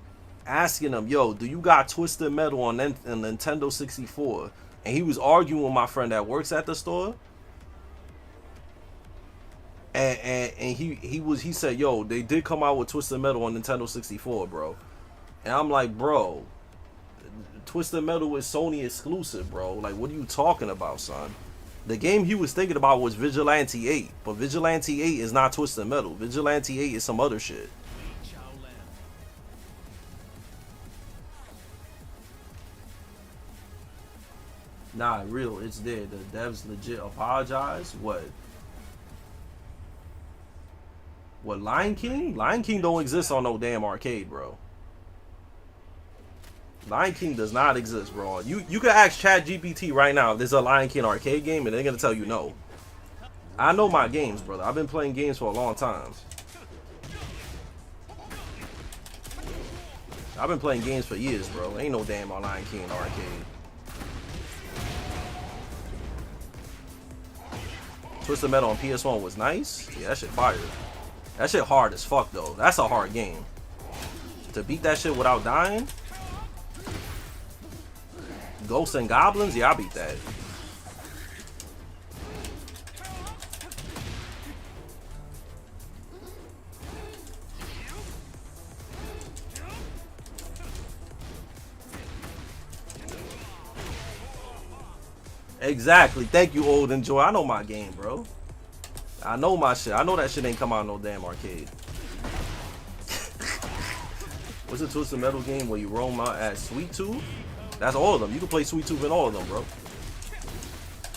asking him, yo, do you got Twisted Metal on Nintendo 64? And he was arguing with my friend that works at the store. And he said, yo, they did come out with Twisted Metal on Nintendo 64, bro. And I'm like, bro, Twisted Metal is Sony exclusive, bro. Like, what are you talking about, son? The game he was thinking about was Vigilante 8, but Vigilante 8 is not Twisted Metal. Vigilante 8 is some other shit. Nah, real, it's there. The devs legit apologize. What, Lion King? Lion King don't exist on no damn arcade, bro. Lion King does not exist, bro. You can ask ChatGPT right now if there's a Lion King arcade game, and they're gonna tell you no. I know my games, brother. I've been playing games for a long time. I've been playing games for years, bro. Ain't no damn Lion King arcade. Twisted Metal on PS1 was nice. Yeah, that shit fire. That shit hard as fuck, though. That's a hard game. To beat that shit without dying. Ghosts and Goblins? Yeah, I beat that. Exactly. Thank you, Old Enjoy. I know my game, bro. I know my shit. I know that shit ain't come out in no damn arcade. What's a Twisted Metal game where you roam out at Sweet Tooth? That's all of them. You can play Sweet Tooth in all of them, bro.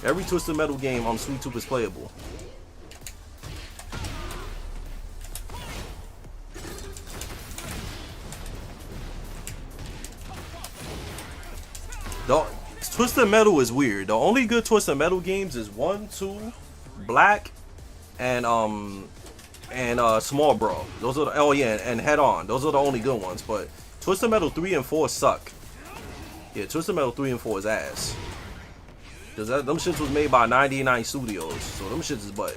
Every Twisted Metal game on Sweet Tooth is playable. Twisted Metal is weird. The only good Twisted Metal games is 1, 2, Black, and Small Bro. Those are the, oh yeah, and Head On. Those are the only good ones. But Twisted Metal 3 and 4 suck. Yeah, Twisted Metal 3 and 4 is ass. Cause them shits was made by 99 Studios, so them shits is butt.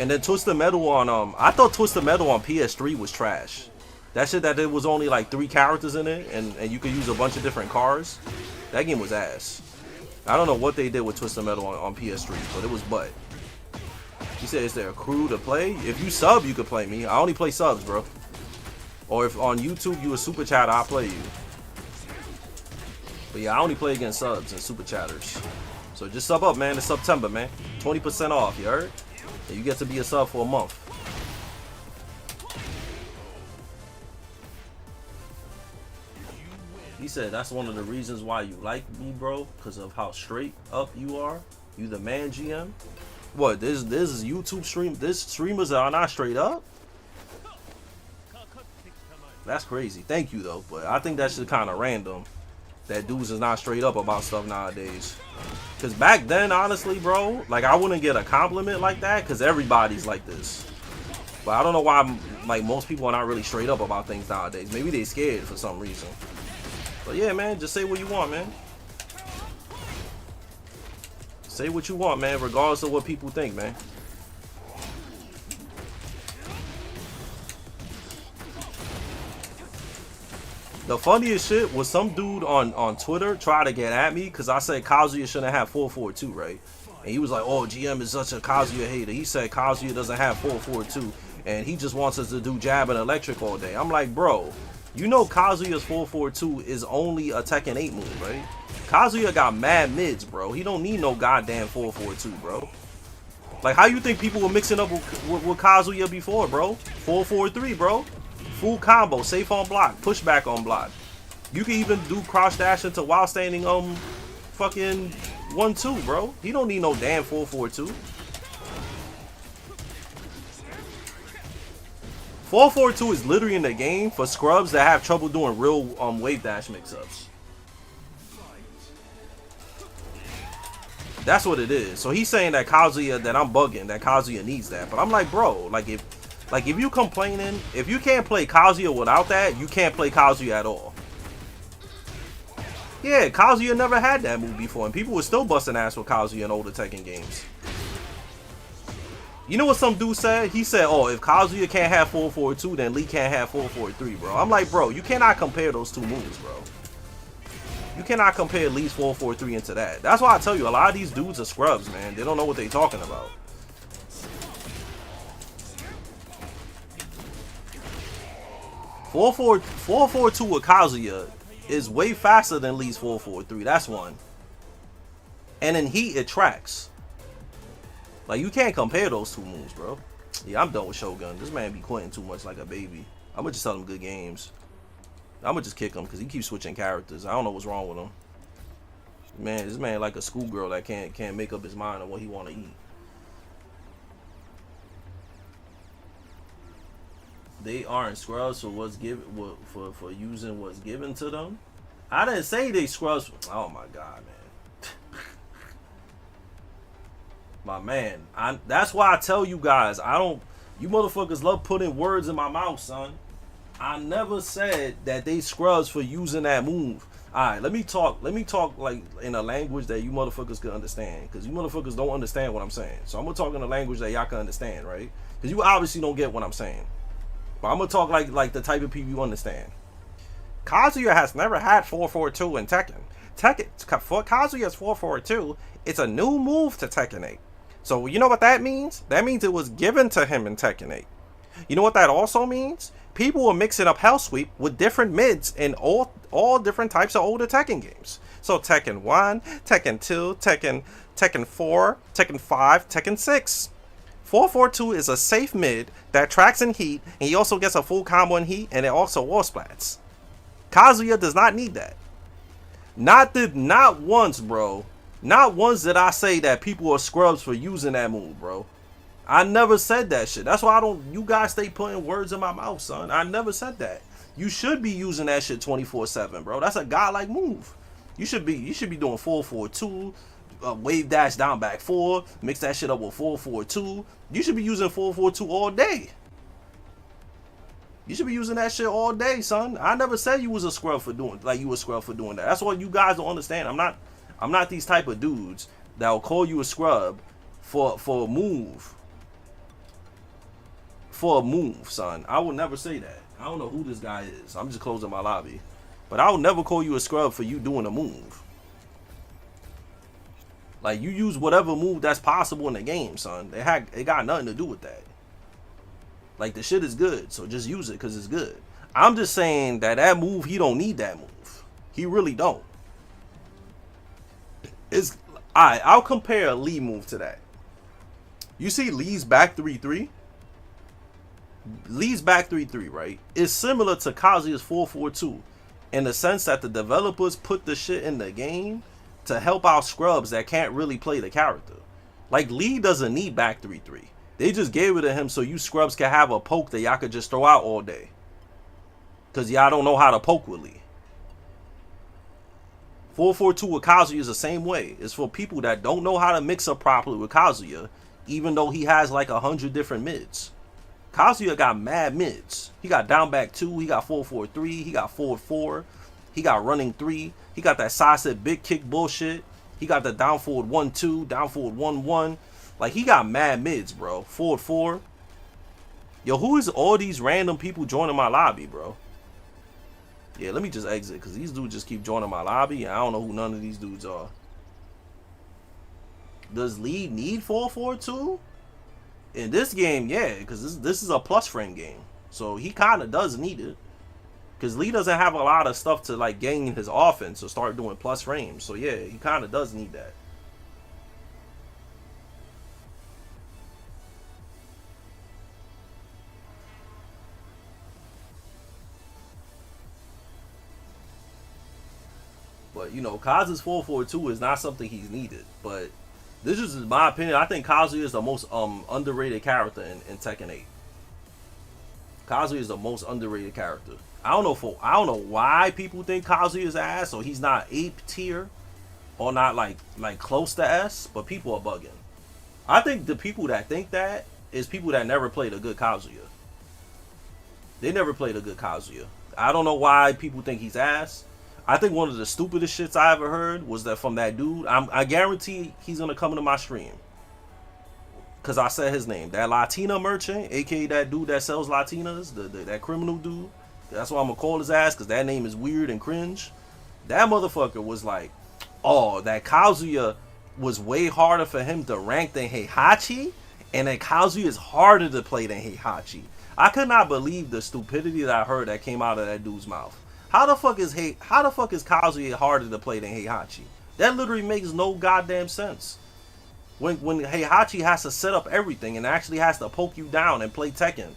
And then Twisted Metal on I thought Twisted Metal on PS3 was trash. That shit that there was only like 3 characters in it, and you could use a bunch of different cars. That game was ass. I don't know what they did with Twisted Metal on PS3, but it was butt. You said, is there a crew to play? If you sub, you could play me. I only play subs, bro. Or if on YouTube you a super chat, I'll play you. But yeah, I only play against subs and super chatters. So just sub up, man. It's September, man. 20% off, you heard? And you get to be a sub for a month. He said that's one of the reasons why you like me, bro, because of how straight up you are. You the man, GM. What? This is YouTube stream. This streamers are not straight up. That's crazy. Thank you though, but I think that shit kind of random. That dudes is not straight up about stuff nowadays. Cause back then, honestly, bro, like I wouldn't get a compliment like that, cause everybody's like this. But I don't know why, like most people are not really straight up about things nowadays. Maybe they scared for some reason. But yeah, man, just say what you want, man. Say what you want, man, regardless of what people think, man. The funniest shit was some dude on Twitter tried to get at me because I said Kazuya shouldn't have 442, right? And he was like, oh, GM is such a Kazuya hater. He said Kazuya doesn't have 442 and he just wants us to do jab and electric all day. I'm like, bro, you know Kazuya's 442 is only a Tekken 8 move, right? Kazuya got mad mids, bro. He don't need no goddamn 442, bro. Like, how you think people were mixing up with Kazuya before, bro? 443, bro. Full combo, safe on block, pushback on block. You can even do cross dash into while standing fucking 1-2, bro. He don't need no damn 442. 442 is literally in the game for scrubs that have trouble doing real wave dash mix-ups. That's what it is. So he's saying that Kazuya, that I'm bugging, that Kazuya needs that. But I'm like, bro, like if you complaining, if you can't play Kazuya without that, you can't play Kazuya at all. Yeah, Kazuya never had that move before, and people were still busting ass with Kazuya in older Tekken games. You know what some dude said? He said, oh, if Kazuya can't have 442, then Lee can't have 443, bro. I'm like, bro, you cannot compare those two moves, bro. You cannot compare Lee's 443 into that. That's why I tell you, a lot of these dudes are scrubs, man. They don't know what they're talking about. Four four two with Kazuya is way faster than Lee's 443. That's one. And in heat, it tracks. Like, you can't compare those two moves, bro. Yeah, I'm done with Shogun. This man be quitting too much like a baby. I'm gonna just tell him good games. I'm gonna just kick him because he keeps switching characters. I don't know what's wrong with him. Man, this man like a schoolgirl that can't make up his mind on what he want to eat. They aren't scrubs for what's given for using what's given to them. I didn't say they scrubs. Oh my god, man. My man, that's why I tell you guys, you motherfuckers love putting words in my mouth, son. I never said that they scrubs for using that move. Alright, let me talk like in a language that you motherfuckers can understand. Because you motherfuckers don't understand what I'm saying. So I'm gonna talk in a language that y'all can understand, right? Because you obviously don't get what I'm saying. But I'm gonna talk like the type of people you understand. Kazuya has never had 442 in Tekken. For Kazuya's 442, it's a new move to Tekken 8. So you know what that means? That means it was given to him in Tekken 8. You know what that also means? People were mixing up Hell Sweep with different mids in all different types of older Tekken games. So Tekken 1, Tekken 2, Tekken 4, Tekken 5, Tekken 6. 442 is a safe mid that tracks in heat, and he also gets a full combo in heat, and it also wall splats. Kazuya does not need that. Not once, bro. Not once did I say that people are scrubs for using that move, bro. I never said that shit. That's why you guys stay putting words in my mouth, son. I never said that. You should be using that shit 24/7, bro. That's a godlike move. You should be doing 442, wave dash down back 4, mix that shit up with 442. You should be using 442 all day. You should be using that shit all day, son. I never said you was a scrub for doing that. That's what you guys don't understand. I'm not these type of dudes that will call you a scrub for a move. For a move, son. I would never say that. I don't know who this guy is. I'm just closing my lobby. But I will never call you a scrub for you doing a move. Like, you use whatever move that's possible in the game, son. It got nothing to do with that. Like, the shit is good, so just use it because it's good. I'm just saying that move, he don't need that move. He really don't. Alright, I'll compare a Lee move to that. You see Lee's back 3-3? Lee's back 3-3, right? Is similar to Kazuya's 4-4-2 in the sense that the developers put the shit in the game to help out scrubs that can't really play the character. Like, Lee doesn't need back 3-3. They just gave it to him so you scrubs can have a poke that y'all could just throw out all day. Because y'all don't know how to poke with Lee. 4-4-2 with Kazuya is the same way. It's for people that don't know how to mix up properly with Kazuya, even though he has like 100 different mids. Kazuya got mad mids. He got down back 2, he got 4-4-3, he got 4-4, he got running 3, he got that side step big kick bullshit, he got the down forward 1-2, down forward 1-1. Like, he got mad mids, bro. 4-4. Yo, who is all these random people joining my lobby, bro? Yeah, let me just exit because these dudes just keep joining my lobby and I don't know who none of these dudes are. Does Lee need 442? In this game, yeah, because this is a plus frame game. So he kind of does need it. Because Lee doesn't have a lot of stuff to like gain his offense or start doing plus frames. So yeah, he kind of does need that. But you know, Kaz's 442 is not something he's needed. But this is my opinion. I think Kazuya is the most underrated character in Tekken 8. Kazuya is the most underrated character. I don't know why people think Kazuya is ass or he's not ape tier or not like close to S, but people are bugging. I think the people that think that is people that never played a good Kazuya. They never played a good Kazuya. I don't know why people think he's ass. I think one of the stupidest shits I ever heard was that from that dude. I guarantee he's gonna come into my stream. Cause I said his name. That Latina merchant, aka that dude that sells Latinas, that criminal dude. That's why I'm gonna call his ass, cause that name is weird and cringe. That motherfucker was like, oh, that Kazuya was way harder for him to rank than Heihachi, and that Kazuya is harder to play than Heihachi. I could not believe the stupidity that I heard that came out of that dude's mouth. How the fuck is Kazuya harder to play than Heihachi? That literally makes no goddamn sense. When Heihachi has to set up everything and actually has to poke you down and play Tekken.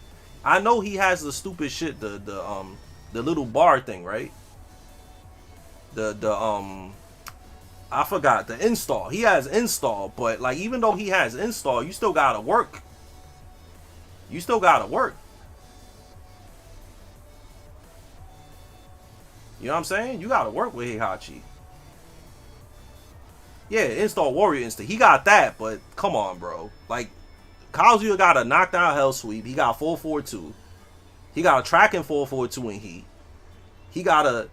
I know he has the stupid shit, the little bar thing, right? I forgot the install. He has install, but like even though he has install, you still gotta work. You still gotta work. You know what I'm saying? You gotta work with Heihachi. Yeah, install warrior instinct. He got that, but come on, bro. Like, Kazuya got a knockdown hell sweep. He got 442. He got a tracking 442 in heat. He got a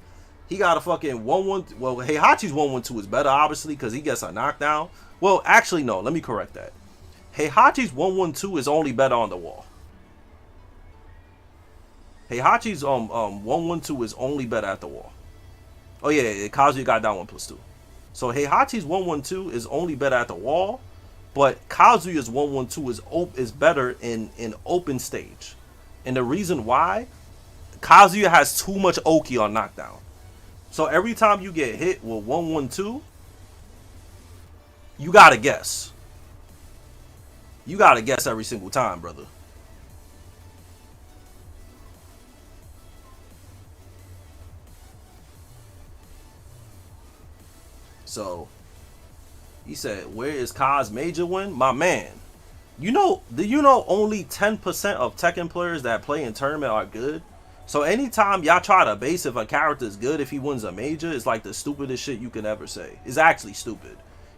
fucking 1-1. Well, Heihachi's 1-1-2 is better, obviously, because he gets a knockdown. Well, actually, no. Let me correct that. Heihachi's 1-1-2 is only better on the wall. Heihachi's 1-1-2 is only better at the wall. Oh yeah, Kazuya got down 1+2. So Heihachi's 1-1-2 is only better at the wall, but Kazuya's 1-1-2 is better in open stage. And the reason why, Kazuya has too much Oki on knockdown. So every time you get hit with 1-1-2, you gotta guess. You gotta guess every single time, brother. So, he said, where is Kaz major win? My man, do you know only 10% of Tekken players that play in tournament are good? So anytime y'all try to base if a character is good if he wins a major, it's like the stupidest shit you can ever say. It's actually stupid.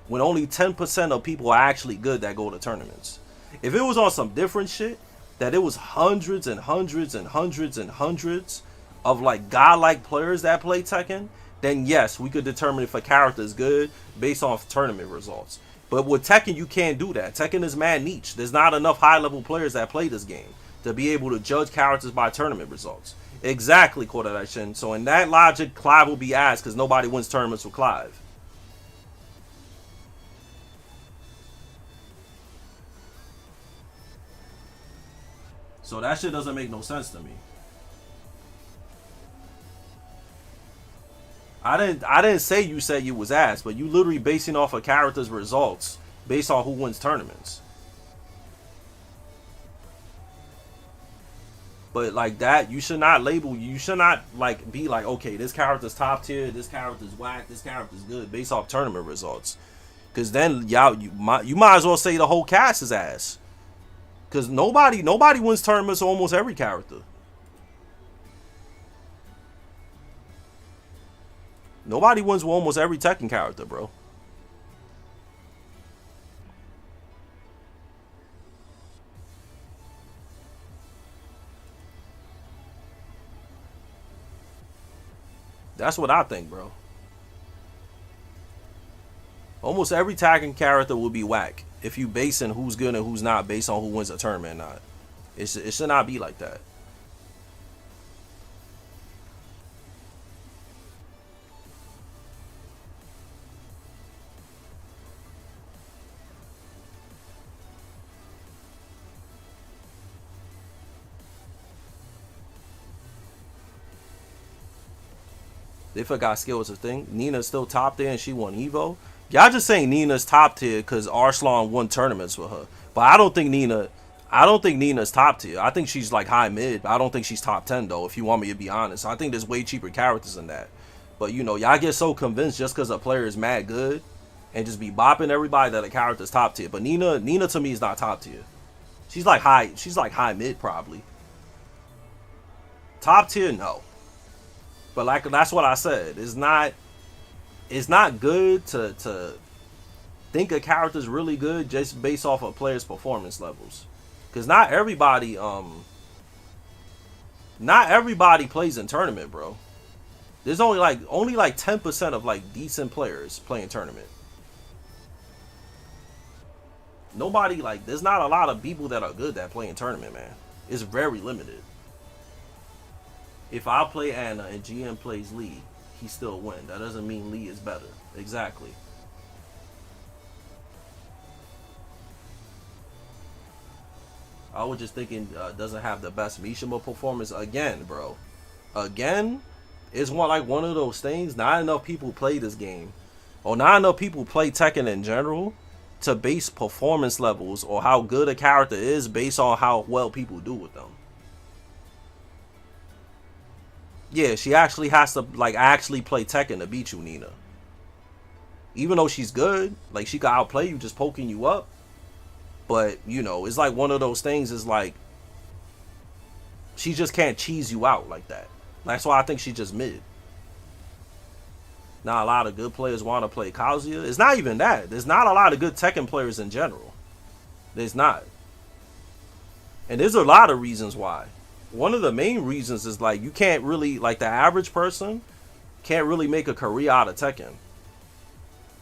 When only 10% of people are actually good that go to tournaments. If it was on some different shit, that it was hundreds and hundreds and hundreds and hundreds of like godlike players that play Tekken, then yes, we could determine if a character is good based off tournament results. But with Tekken, you can't do that. Tekken is mad niche. There's not enough high-level players that play this game to be able to judge characters by tournament results. Exactly, Kodai. So in that logic, Clive will be asked because nobody wins tournaments with Clive. So that shit doesn't make no sense to me. I didn't say you said you was ass, but you literally basing off a character's results based on who wins tournaments. But like that, you should not like be like, okay, this character's top tier, this character's whack, this character's good based off tournament results. Cause then you might as well say the whole cast is ass. Cause nobody wins tournaments with almost every character. Nobody wins with almost every Tekken character, bro. That's what I think, bro. Almost every Tekken character will be whack if you basing who's good and who's not based on who wins a tournament or not. It should not be like that. They forgot skill is a thing. Nina's still top tier and she won Evo. Y'all just saying Nina's top tier because Arslan won tournaments with her. But I don't think Nina's top tier. I think she's like high mid. I don't think she's top 10 though, if you want me to be honest. I think there's way cheaper characters than that. But you know, y'all get so convinced just because a player is mad good and just be bopping everybody that a character's top tier. But Nina to me is not top tier. She's like high mid probably. Top tier, no. But like that's what I said. It's not good to think a character's really good just based off of players' performance levels. Cause not everybody plays in tournament, bro. There's only like 10% of like decent players playing tournament. Nobody like there's not a lot of people that are good that play in tournament, man. It's very limited. If I play Anna and GM plays Lee, he still win. That doesn't mean Lee is better. Exactly. I was just thinking doesn't have the best Mishima performance again, bro. Again, it's one of those things. Not enough people play this game, or not enough people play Tekken in general to base performance levels or how good a character is based on how well people do with them. Yeah, she actually has to like actually play Tekken to beat you, Nina. Even though she's good, like she can outplay you just poking you up. But, you know, it's like one of those things is like she just can't cheese you out like that. That's why I think she's just mid. Not a lot of good players want to play Kazuya. It's not even that. There's not a lot of good Tekken players in general. There's not. And there's a lot of reasons why. One of the main reasons is like you can't really, like the average person can't really make a career out of Tekken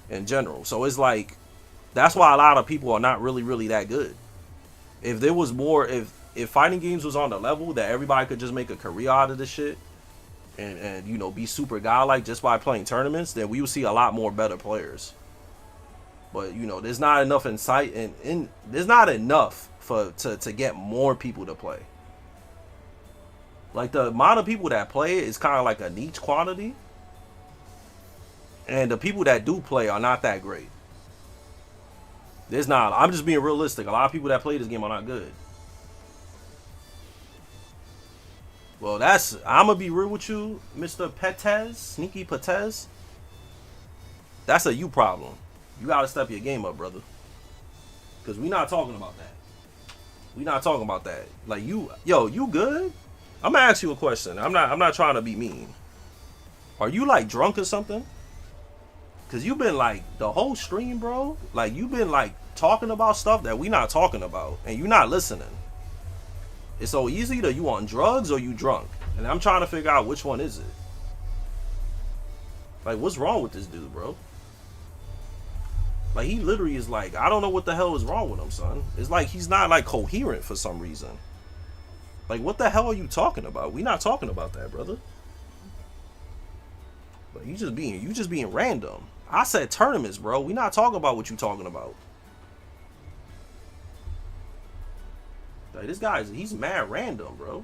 in general. So it's like that's why a lot of people are not really that good. If there was more, if fighting games was on the level that everybody could just make a career out of this shit and you know be super godlike just by playing tournaments, then we would see a lot more better players. But you know, there's not enough insight and there's not enough to get more people to play. Like the amount of people that play is kind of like a niche quantity, and the people that do play are not that great. There's not. I'm just being realistic. A lot of people that play this game are not good. Well, I'm gonna be real with you, Mr. Petez, Sneaky Petez. That's a you problem. You gotta step your game up, brother. Cause we not talking about that. We not talking about that. Like you good? I'm gonna ask you a question. I'm not trying to be mean. Are you like drunk or something? Cause you've been like the whole stream, bro. Like you've been like talking about stuff that we not talking about, and you not listening. It's so easy that you on drugs or you drunk, and I'm trying to figure out which one is it. Like what's wrong with this dude, bro? Like he literally is like, I don't know what the hell is wrong with him, son. It's like he's not like coherent for some reason. Like what the hell are you talking about? We not talking about that, brother. But you just being random. I said tournaments, bro. We not talking about what you talking about. Like this he's mad random, bro.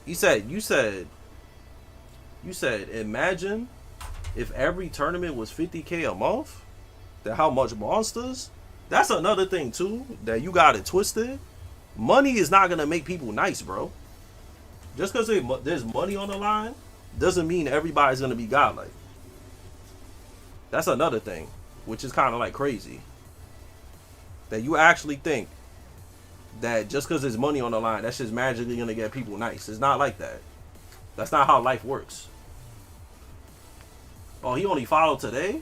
You said, imagine if every tournament was 50K a month, then how much monsters? That's another thing too, that you got it twisted. Money is not gonna make people nice, bro. Just because there's money on the line doesn't mean everybody's gonna be godlike. That's another thing, which is kind of like crazy. That you actually think that just because there's money on the line, that's just magically gonna get people nice. It's not like that. That's not how life works. Oh, he only followed today?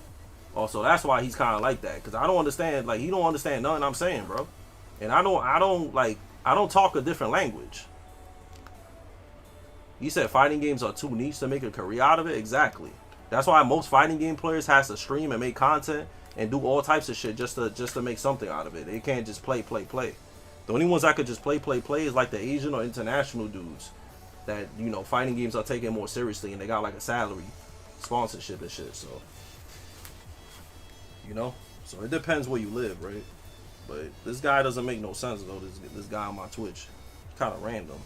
Oh, so that's why he's kind of like that. Because I don't understand, like, he don't understand nothing I'm saying, bro. And I don't talk a different language. You said fighting games are too niche to make a career out of it? Exactly. That's why most fighting game players has to stream and make content and do all types of shit just to make something out of it. They can't just play. The only ones that could just play is like the Asian or international dudes that, you know, fighting games are taken more seriously and they got like a salary, sponsorship and shit, so. You know? So it depends where you live, right? But this guy doesn't make no sense, though, this guy on my Twitch. Kind of random.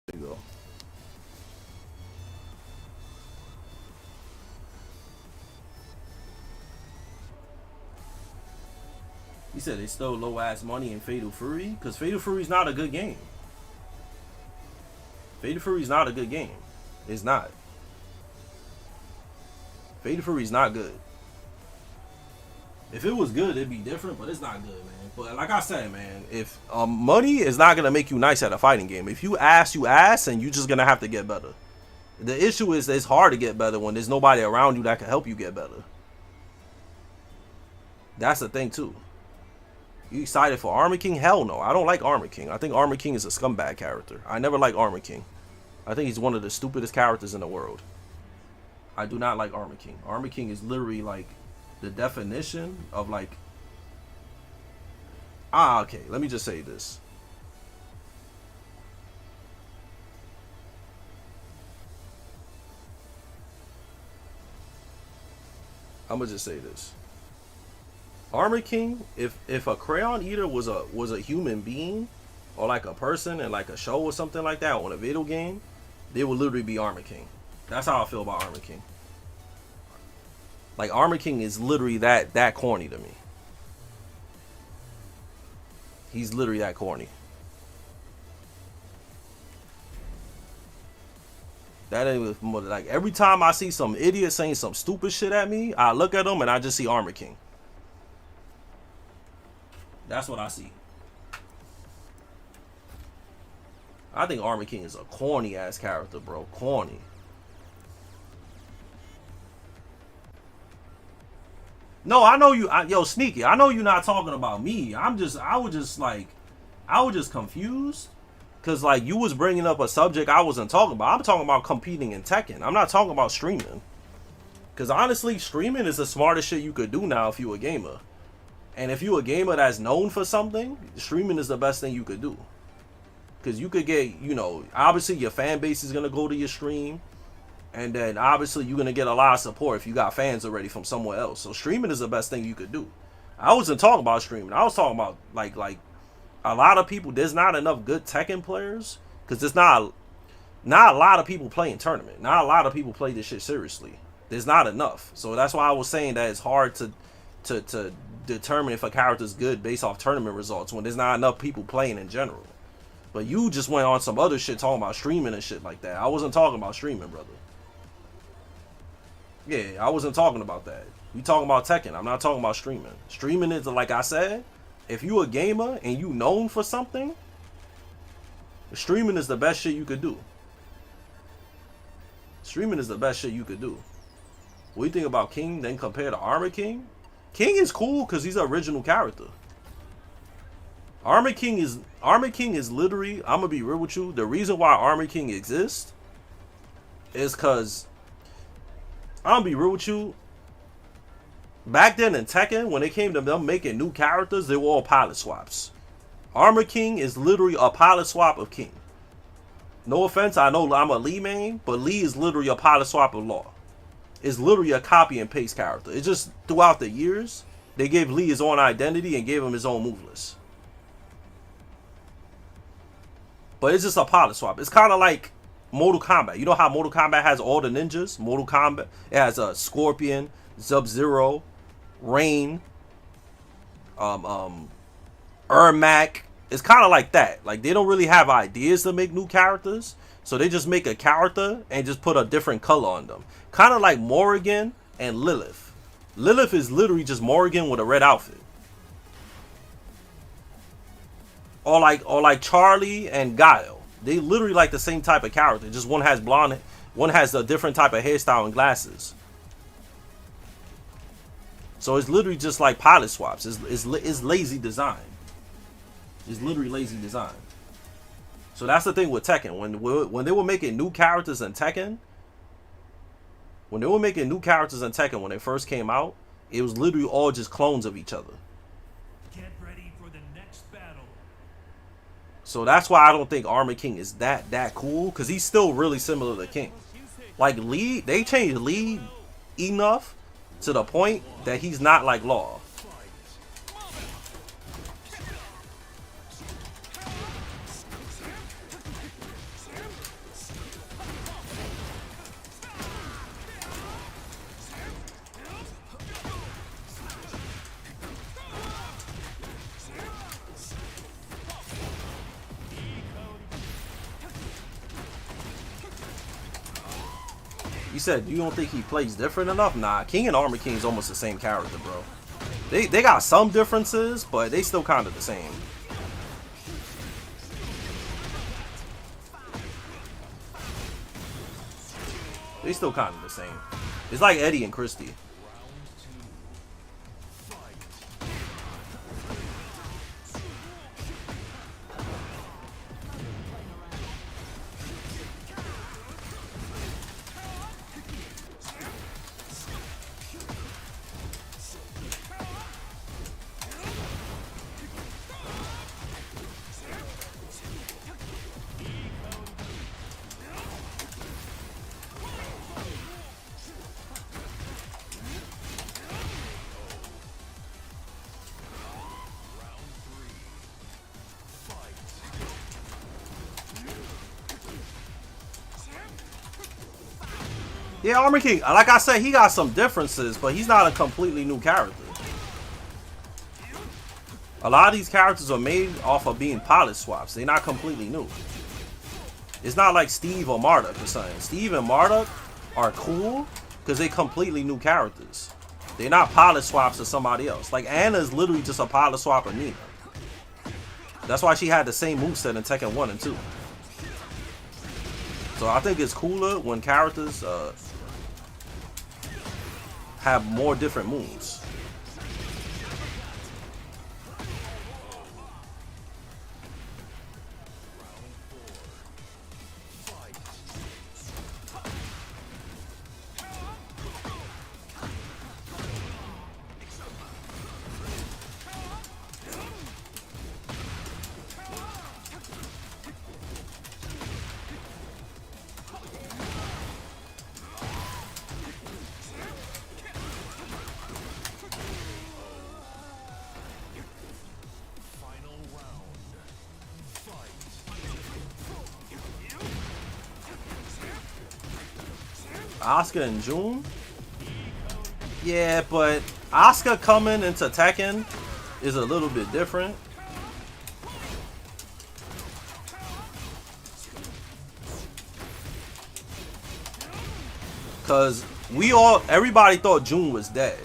There you go. He said they stole low ass money in Fatal Fury because Fatal Fury is not a good game. Fatal Fury is not a good game. It's not. Fatal Fury is not good. If it was good, it'd be different, but it's not good, man. But like I said, man, if money is not gonna make you nice at a fighting game. If you ass, and you just gonna have to get better. The issue is it's hard to get better when there's nobody around you that can help you get better. That's the thing too. You excited for Armor King? Hell no. I don't like Armor King. I think Armor King is a scumbag character. I never liked Armor King. I think he's one of the stupidest characters in the world. I do not like Armor King. Armor King is literally like the definition of like... okay. Let me just say this. I'm gonna just say this. Armor King, if a Crayon Eater was a human being or like a person in like a show or something like that on a video game, they would literally be Armor King. That's how I feel about Armor King. Like Armor King is literally that corny to me. He's literally that corny. That ain't like every time I see some idiot saying some stupid shit at me, I look at him and I just see Armor King. That's what I see. I think Armor King is a corny ass character, bro. Corny. No, I know you. Yo, Sneaky. I know you're not talking about me. I was just confused. Cause like you was bringing up a subject I wasn't talking about. I'm talking about competing in Tekken. I'm not talking about streaming. Cause honestly, streaming is the smartest shit you could do now if you a gamer. And if you a gamer that's known for something, streaming is the best thing you could do. Because you could get, you know, obviously your fan base is going to go to your stream. And then obviously you're going to get a lot of support if you got fans already from somewhere else. So streaming is the best thing you could do. I wasn't talking about streaming. I was talking about like a lot of people, there's not enough good Tekken players. Because there's not a lot of people playing tournament. Not a lot of people play this shit seriously. There's not enough. So that's why I was saying that it's hard to determine if a character is good based off tournament results when there's not enough people playing in general. But you just went on some other shit talking about streaming and shit like that. I wasn't talking about streaming, brother. Yeah, I wasn't talking about that. We talking about Tekken. I'm not talking about streaming. Streaming is, like I said, if you a gamer and you known for something, streaming is the best shit you could do. Streaming is the best shit you could do. What do you think about King then compared to Armor King? King is cool because he's an original character. Armor King is literally, I'm gonna be real with you, the reason why Armor King exists is because, I'm gonna be real with you, back then in Tekken, when it came to them making new characters, they were all pilot swaps. Armor King is literally a pilot swap of King. No offense, I know I'm a Lee main, but Lee is literally a pilot swap of Law. It's literally a copy and paste character. It's just throughout the years, they gave Lee his own identity and gave him his own move list. But it's just a pilot swap. It's kind of like Mortal Kombat. You know how Mortal Kombat has all the ninjas? Mortal Kombat, it has a Scorpion, Sub-Zero, Rain, Ermac. It's kind of like that. Like they don't really have ideas to make new characters. So they just make a character and just put a different color on them. Kind of like Morrigan and Lilith. Lilith is literally just Morrigan with a red outfit. Or like Charlie and Guile. They literally like the same type of character. Just one has blonde, one has a different type of hairstyle and glasses. So it's literally just like pilot swaps. It's lazy design. It's literally lazy design. So that's the thing with Tekken. When they were making new characters in Tekken, when they first came out, it was literally all just clones of each other. Get ready for the next battle. So that's why I don't think Armor King is that cool, because he's still really similar to King. Like Lee, they changed Lee enough to the point that he's not like Law. You said you don't think he plays different enough? Nah, King and Armor King is almost the same character, bro. They got some differences, but they still kind of the same. They still kind of the same. It's like Eddie and Christy. Yeah, Armor King, like I said, he got some differences, but he's not a completely new character. A lot of these characters are made off of being pilot swaps. They're not completely new. It's not like Steve or Marduk or something. Steve and Marduk are cool because they're completely new characters. They're not pilot swaps of somebody else. Like Anna is literally just a pilot swap of Nina. That's why she had the same moveset in Tekken 1 and 2. So I think it's cooler when characters have more different moves. Asuka and June? Yeah, but Asuka coming into Tekken is a little bit different. Cause everybody thought June was dead.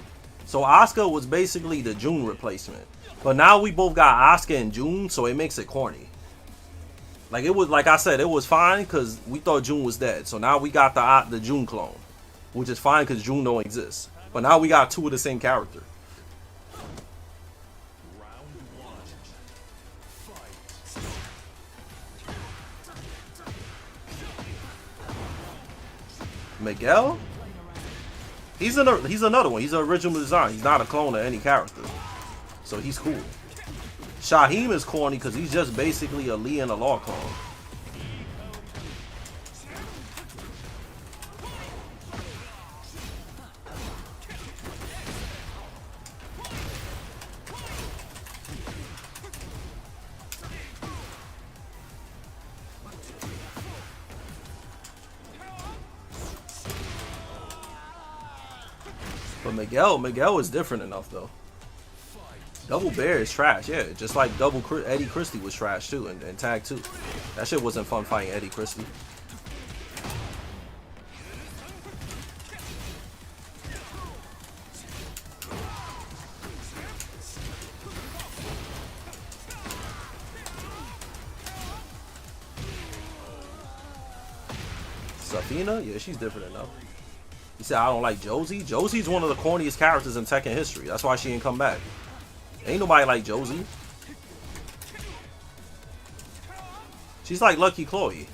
So Asuka was basically the June replacement. But now we both got Asuka and June, so it makes it corny. Like it was, like I said, it was fine because we thought June was dead. So now we got the June clone, which is fine because June don't exist. But now we got two of the same character. Miguel? He's another one. He's an original design. He's not a clone of any character, so he's cool. Shaheem is corny because he's just basically a Lee and a Law clone. But Miguel is different enough though. Double Bear is trash, yeah. Just like Eddie Christie was trash too, and Tag 2. That shit wasn't fun fighting Eddie Christie. Safina? Yeah, she's different enough. You said I don't like Josie? Josie's one of the corniest characters in Tekken history. That's why she didn't come back. Ain't nobody like Josie. She's like Lucky Chloe.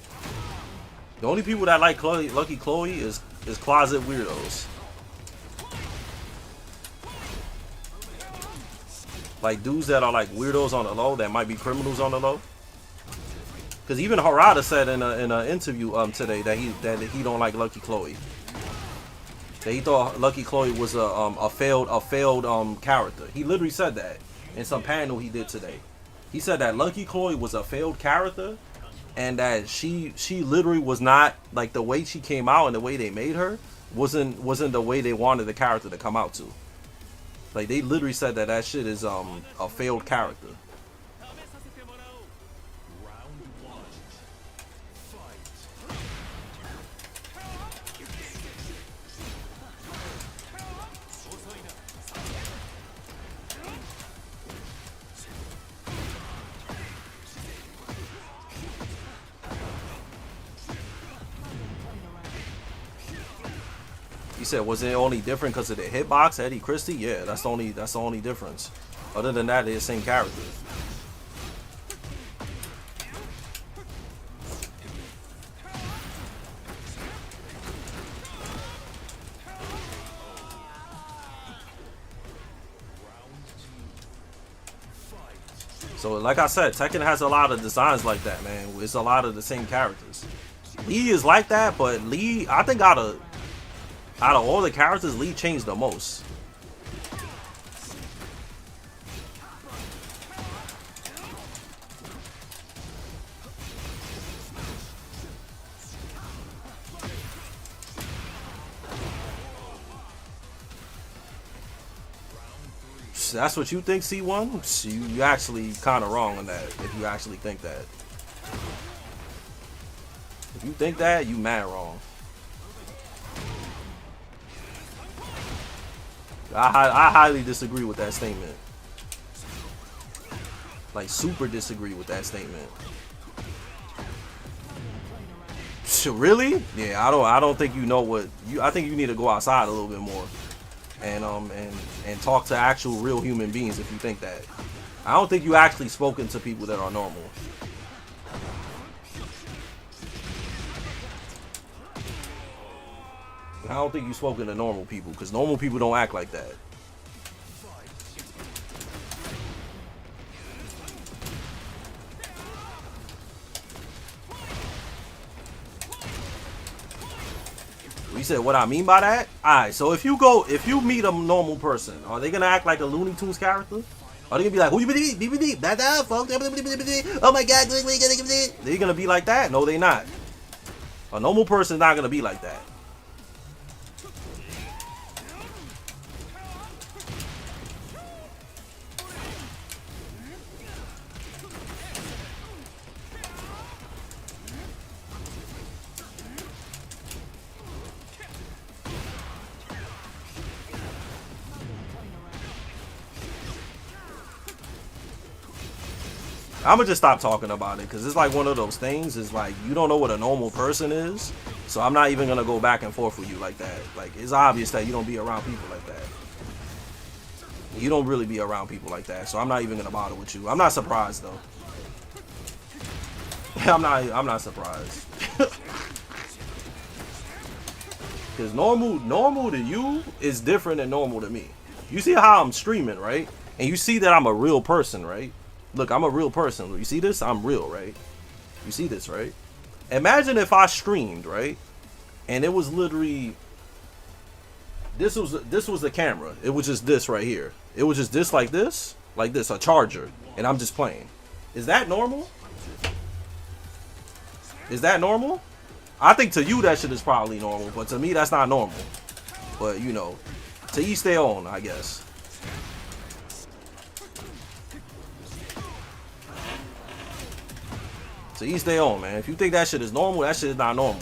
The only people that like Lucky Chloe is closet weirdos. Like dudes that are like weirdos on the low, that might be criminals on the low. Because even Harada said in an interview today that he don't like Lucky Chloe. That he thought Lucky Chloe was a failed character. He literally said that in some panel he did today. He said that Lucky Chloe was a failed character, and that she literally was not, like, the way she came out and the way they made her wasn't the way they wanted the character to come out to. Like, they literally said that shit is a failed character. said, was it only different because of the hitbox, Eddie Christie? Yeah, that's the only difference. Other than that, they're the same character. So like I said, Tekken has a lot of designs like that, man. It's a lot of the same characters. Lee is like that, but Lee, I think out of all the characters, Lee changed the most. That's what you think, C1? You actually kind of wrong on that, if you actually think that. If you think that, you mad wrong. I highly disagree with that statement. Like, super disagree with that statement. Really? Yeah, I don't think you know what you. I think you need to go outside a little bit more, and talk to actual real human beings if you think that. I don't think you actually spoken to people that are normal. I don't think you spoken to normal people, because normal people don't act like that. You said what I mean by that? Alright, so if you meet a normal person, are they gonna act like a Looney Tunes character? Are they gonna be like, who you believe? Oh my god, they're gonna be like that? No, they not. A normal person's not gonna be like that. I'm gonna just stop talking about it, because it's like one of those things. It's like, you don't know what a normal person is, so I'm not even gonna go back and forth with you like that. Like, it's obvious that you don't be around people like that. You don't really be around people like that, so I'm not even gonna bother with you. I'm not surprised though. I'm not surprised. Because normal to you is different than normal to me. You see how I'm streaming, right? And you see that I'm a real person, right? Look, I'm a real person. You see this? I'm real, right? You see this, right? Imagine if I streamed, right? And it was literally, this was the camera. It was just this right here. It was just this, like this, a charger, and I'm just playing. Is that normal? Is that normal? I think to you that shit is probably normal, but to me that's not normal. But you know, to each their own, I guess. To each their own, man. If you think that shit is normal, that shit is not normal.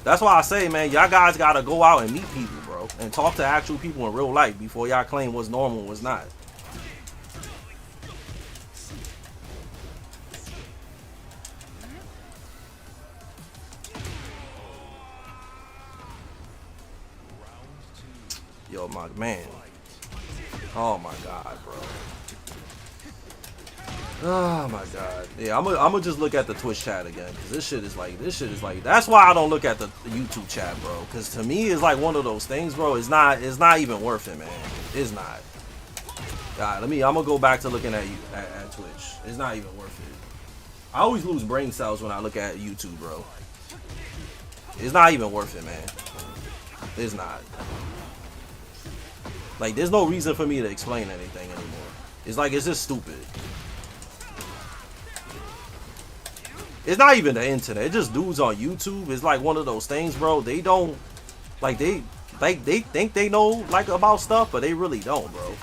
That's why I say, man, y'all guys gotta go out and meet people, bro, and talk to actual people in real life before y'all claim what's normal and what's not. Yo, my man. Oh my god, bro. Oh my god. Yeah, I'm gonna just look at the Twitch chat again, because this shit is like, that's why I don't look at the YouTube chat, bro, because to me it's like one of those things, bro. It's not even worth it, man. It's not. God, I'm gonna go back to looking at you at Twitch. It's not even worth it. I always lose brain cells when I look at YouTube, bro. It's not even worth it, man. It's not. Like, there's no reason for me to explain anything anymore. It's like, it's just stupid. It's not even the internet. It's just dudes on YouTube. It's like one of those things, bro. They don't, like, they think they know, like, about stuff, but they really don't, bro.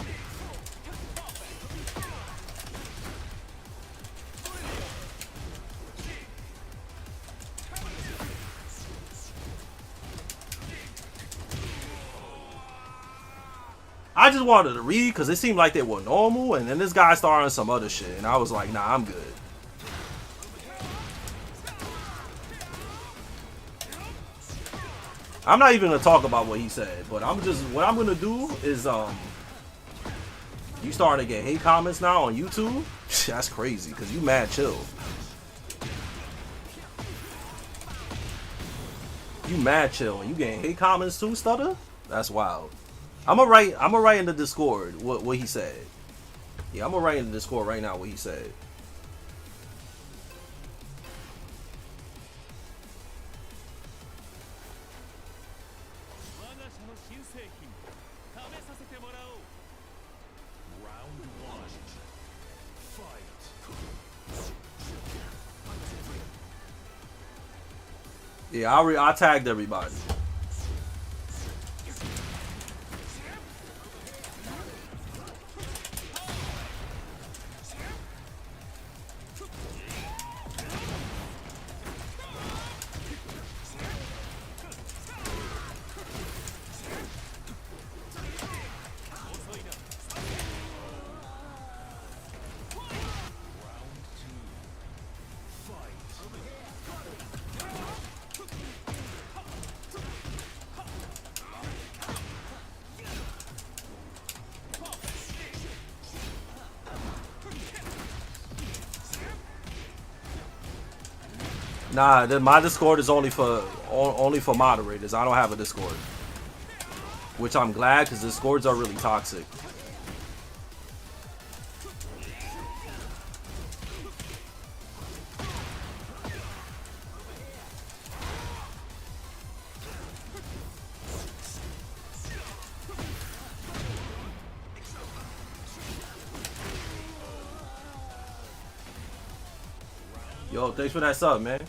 I just wanted to read because it seemed like they were normal, and then this guy started on some other shit, and I was like, nah, I'm good. I'm not even gonna talk about what he said, but what I'm gonna do is you starting to get hate comments now on YouTube? That's crazy, cause you mad chill. You mad chill and you getting hate comments too, Stutter? That's wild. I'ma write in the Discord what he said. Yeah, I'm gonna write in the Discord right now what he said. Yeah, I tagged everybody. Nah, my Discord is only for moderators. I don't have a Discord, which I'm glad because Discords are really toxic. Yo, thanks for that sub, man.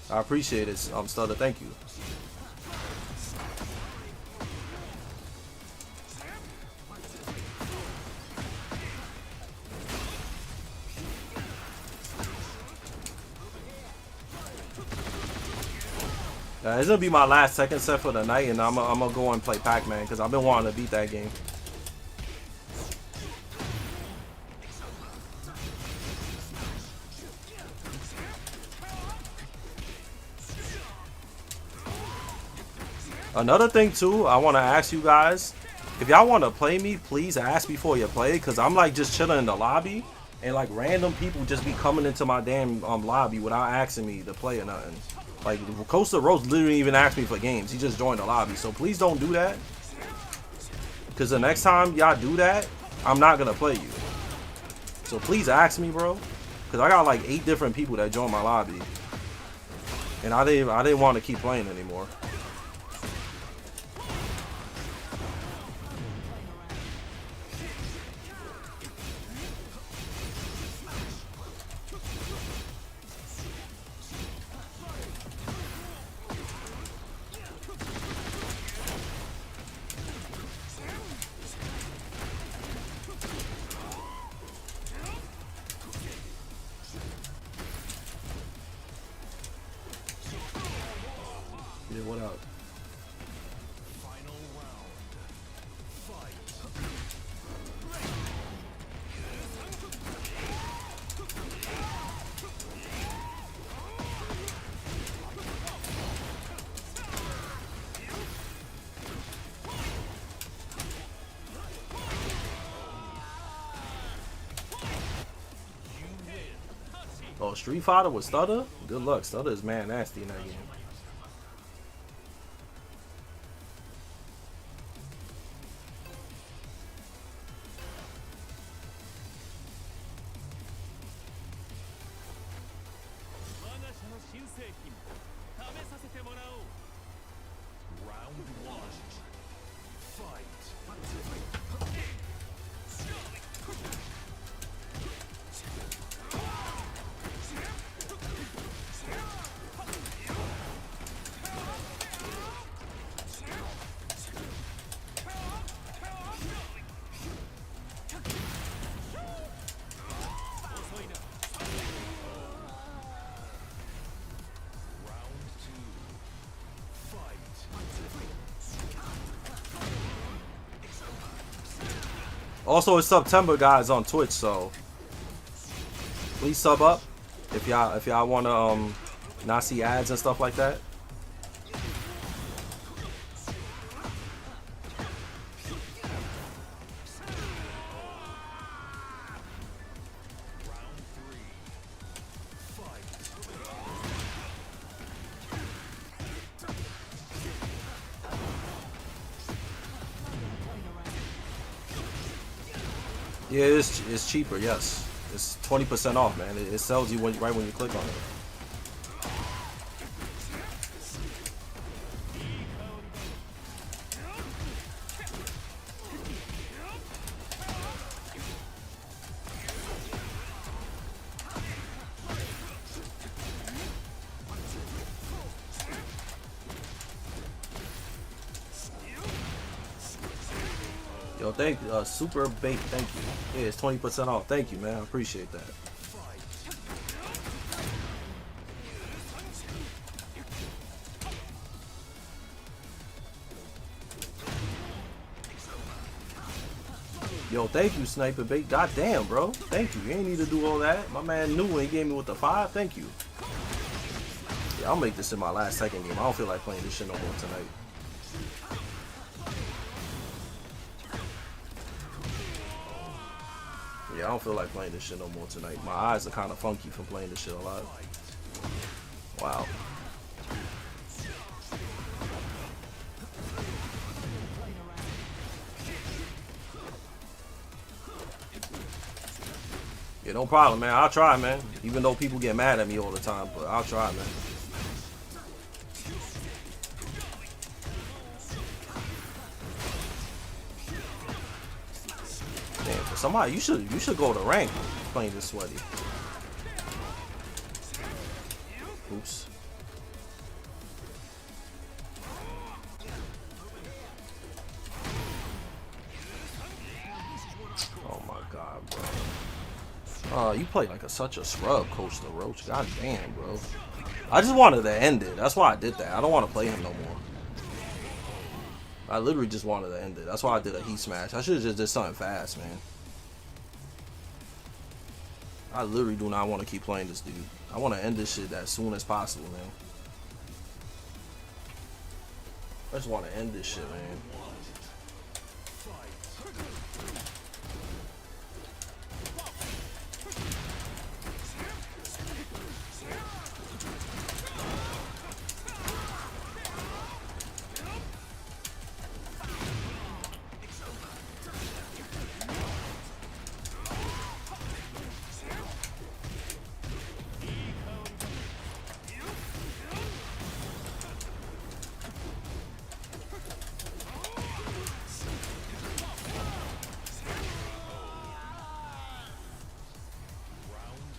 I appreciate it, Stutter. Thank you. This gonna be my last Tekken set for the night, and I'm gonna go and play Pac-Man because I've been wanting to beat that game. Another thing too, I want to ask you guys, if y'all want to play me, please ask before you play, because I'm like just chilling in the lobby, and like random people just be coming into my damn lobby without asking me to play or nothing. Like Costa Rose literally even asked me for games. He just joined the lobby, so please don't do that. Because the next time y'all do that, I'm not gonna play you. So please ask me, bro, because I got like 8 different people that joined my lobby, and I didn't want to keep playing anymore. Yeah, what up? Oh, Street Fighter with Stutter? Good luck. Stutter is man nasty in that game. Also, it's September, guys, on Twitch, so please sub up if y'all want to not see ads and stuff like that. Yeah, it's cheaper. Yes, it's 20% off, man. It sells you right when you click on it. Yo, thank Super Bait, thank you. Yeah, it's 20% off. Thank you, man. I appreciate that. Yo, thank you, Sniper Bait. God damn, bro. Thank you. You ain't need to do all that. My man knew when he gave me with the 5. Thank you. Yeah, I'll make this in my last Tekken game. I don't feel like playing this shit no more tonight. Yeah, I don't feel like playing this shit no more tonight. My eyes are kind of funky from playing this shit a lot. Wow. Yeah, no problem, man. I'll try, man. Even though people get mad at me all the time, but I'll try, man. Damn, for somebody, you should go to rank playing this sweaty. Oops. Oh my god, bro. You play like such a scrub, Coach the Roach. God damn, bro. I just wanted to end it. That's why I did that. I don't want to play him no more. I literally just wanted to end it. That's why I did a heat smash. I should have just did something fast, man. I literally do not want to keep playing this dude. I want to end this shit as soon as possible, man. I just want to end this shit, man.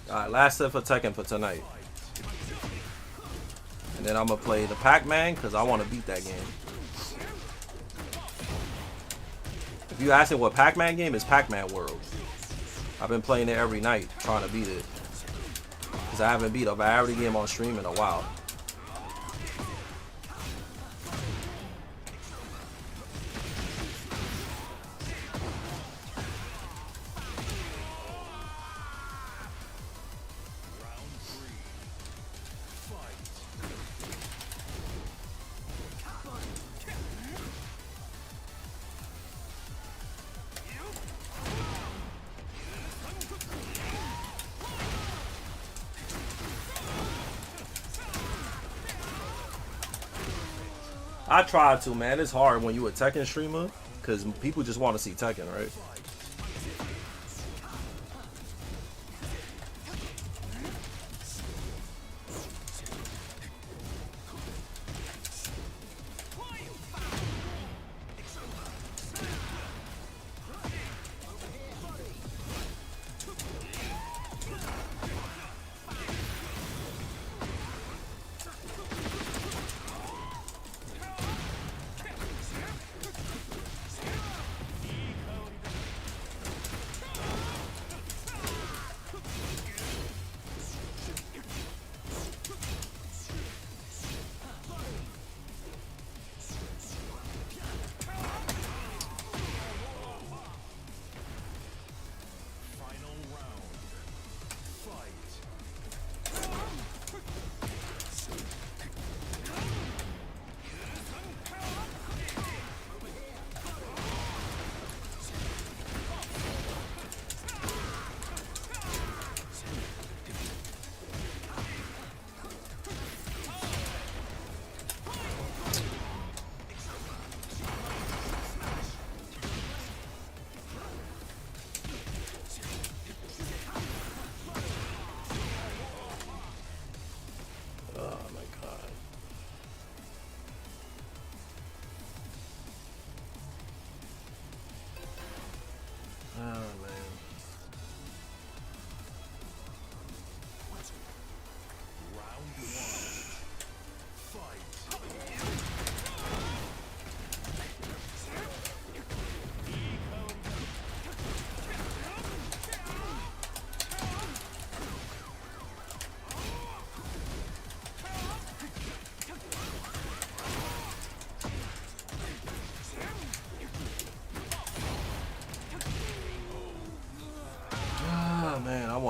Alright, last set for Tekken for tonight. And then I'm going to play the Pac-Man because I want to beat that game. If you ask me what Pac-Man game is, Pac-Man World. I've been playing it every night trying to beat it. Because I haven't beat a viability game on stream in a while. I try to, man. It's hard when you a Tekken streamer because people just want to see Tekken, right?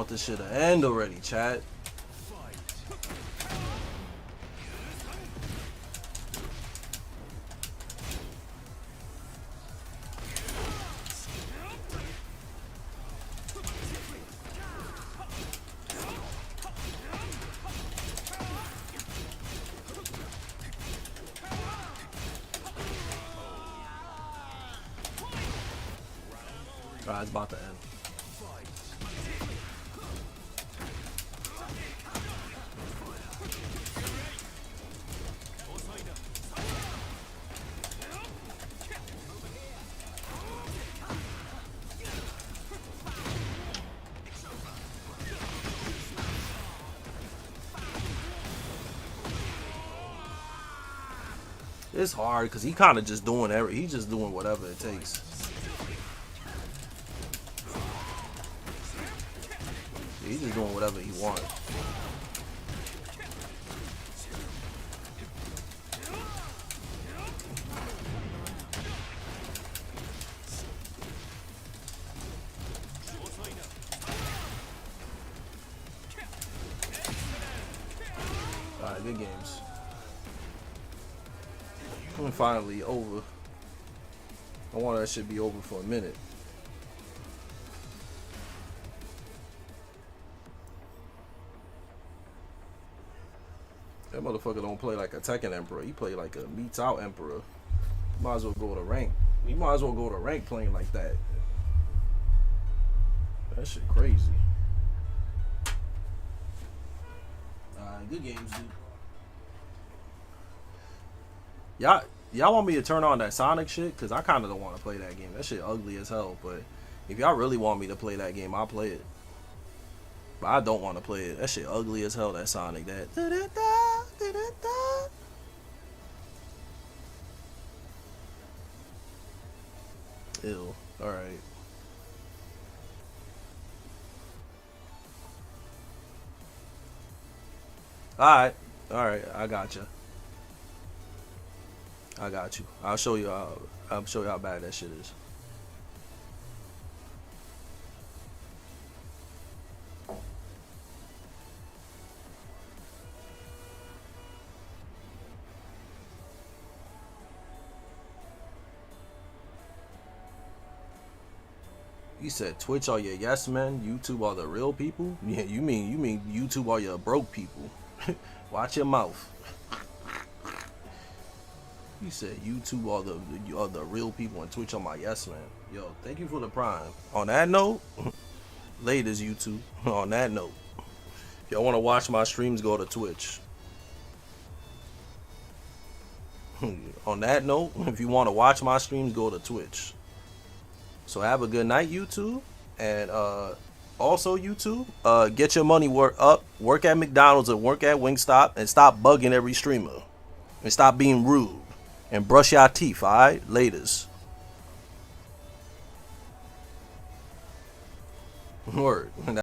want this shit to end already, chat. Alright, it's about to end. It's hard because he kind of just doing he's just doing whatever it takes. He's just doing whatever he wants. Alright, good games. And finally over. I want that shit be over for a minute. That motherfucker don't play like a Tekken Emperor. He play like a meets out Emperor. You might as well go to rank. You might as well go to rank playing like that. That shit crazy. Alright, good games, dude. Y'all want me to turn on that Sonic shit? Because I kind of don't want to play that game. That shit ugly as hell. But if y'all really want me to play that game, I'll play it. But I don't want to play it. That shit ugly as hell, that Sonic. That. Ew. Alright. Alright. Alright. I gotcha. I got you. I'll show you how bad that shit is. You said Twitch are your yes men, YouTube are the real people? Yeah, you mean YouTube are your broke people. Watch your mouth. You said YouTube are the real people and Twitch are my yes man. Yo, thank you for the prime. On that note, ladies YouTube. On that note, if y'all want to watch my streams, go to Twitch. On that note, if you want to watch my streams, go to Twitch. So have a good night, YouTube, and also YouTube, get your money up, work at McDonald's or work at Wingstop, and stop bugging every streamer, and stop being rude, and brush your teeth. All right, laters. Word.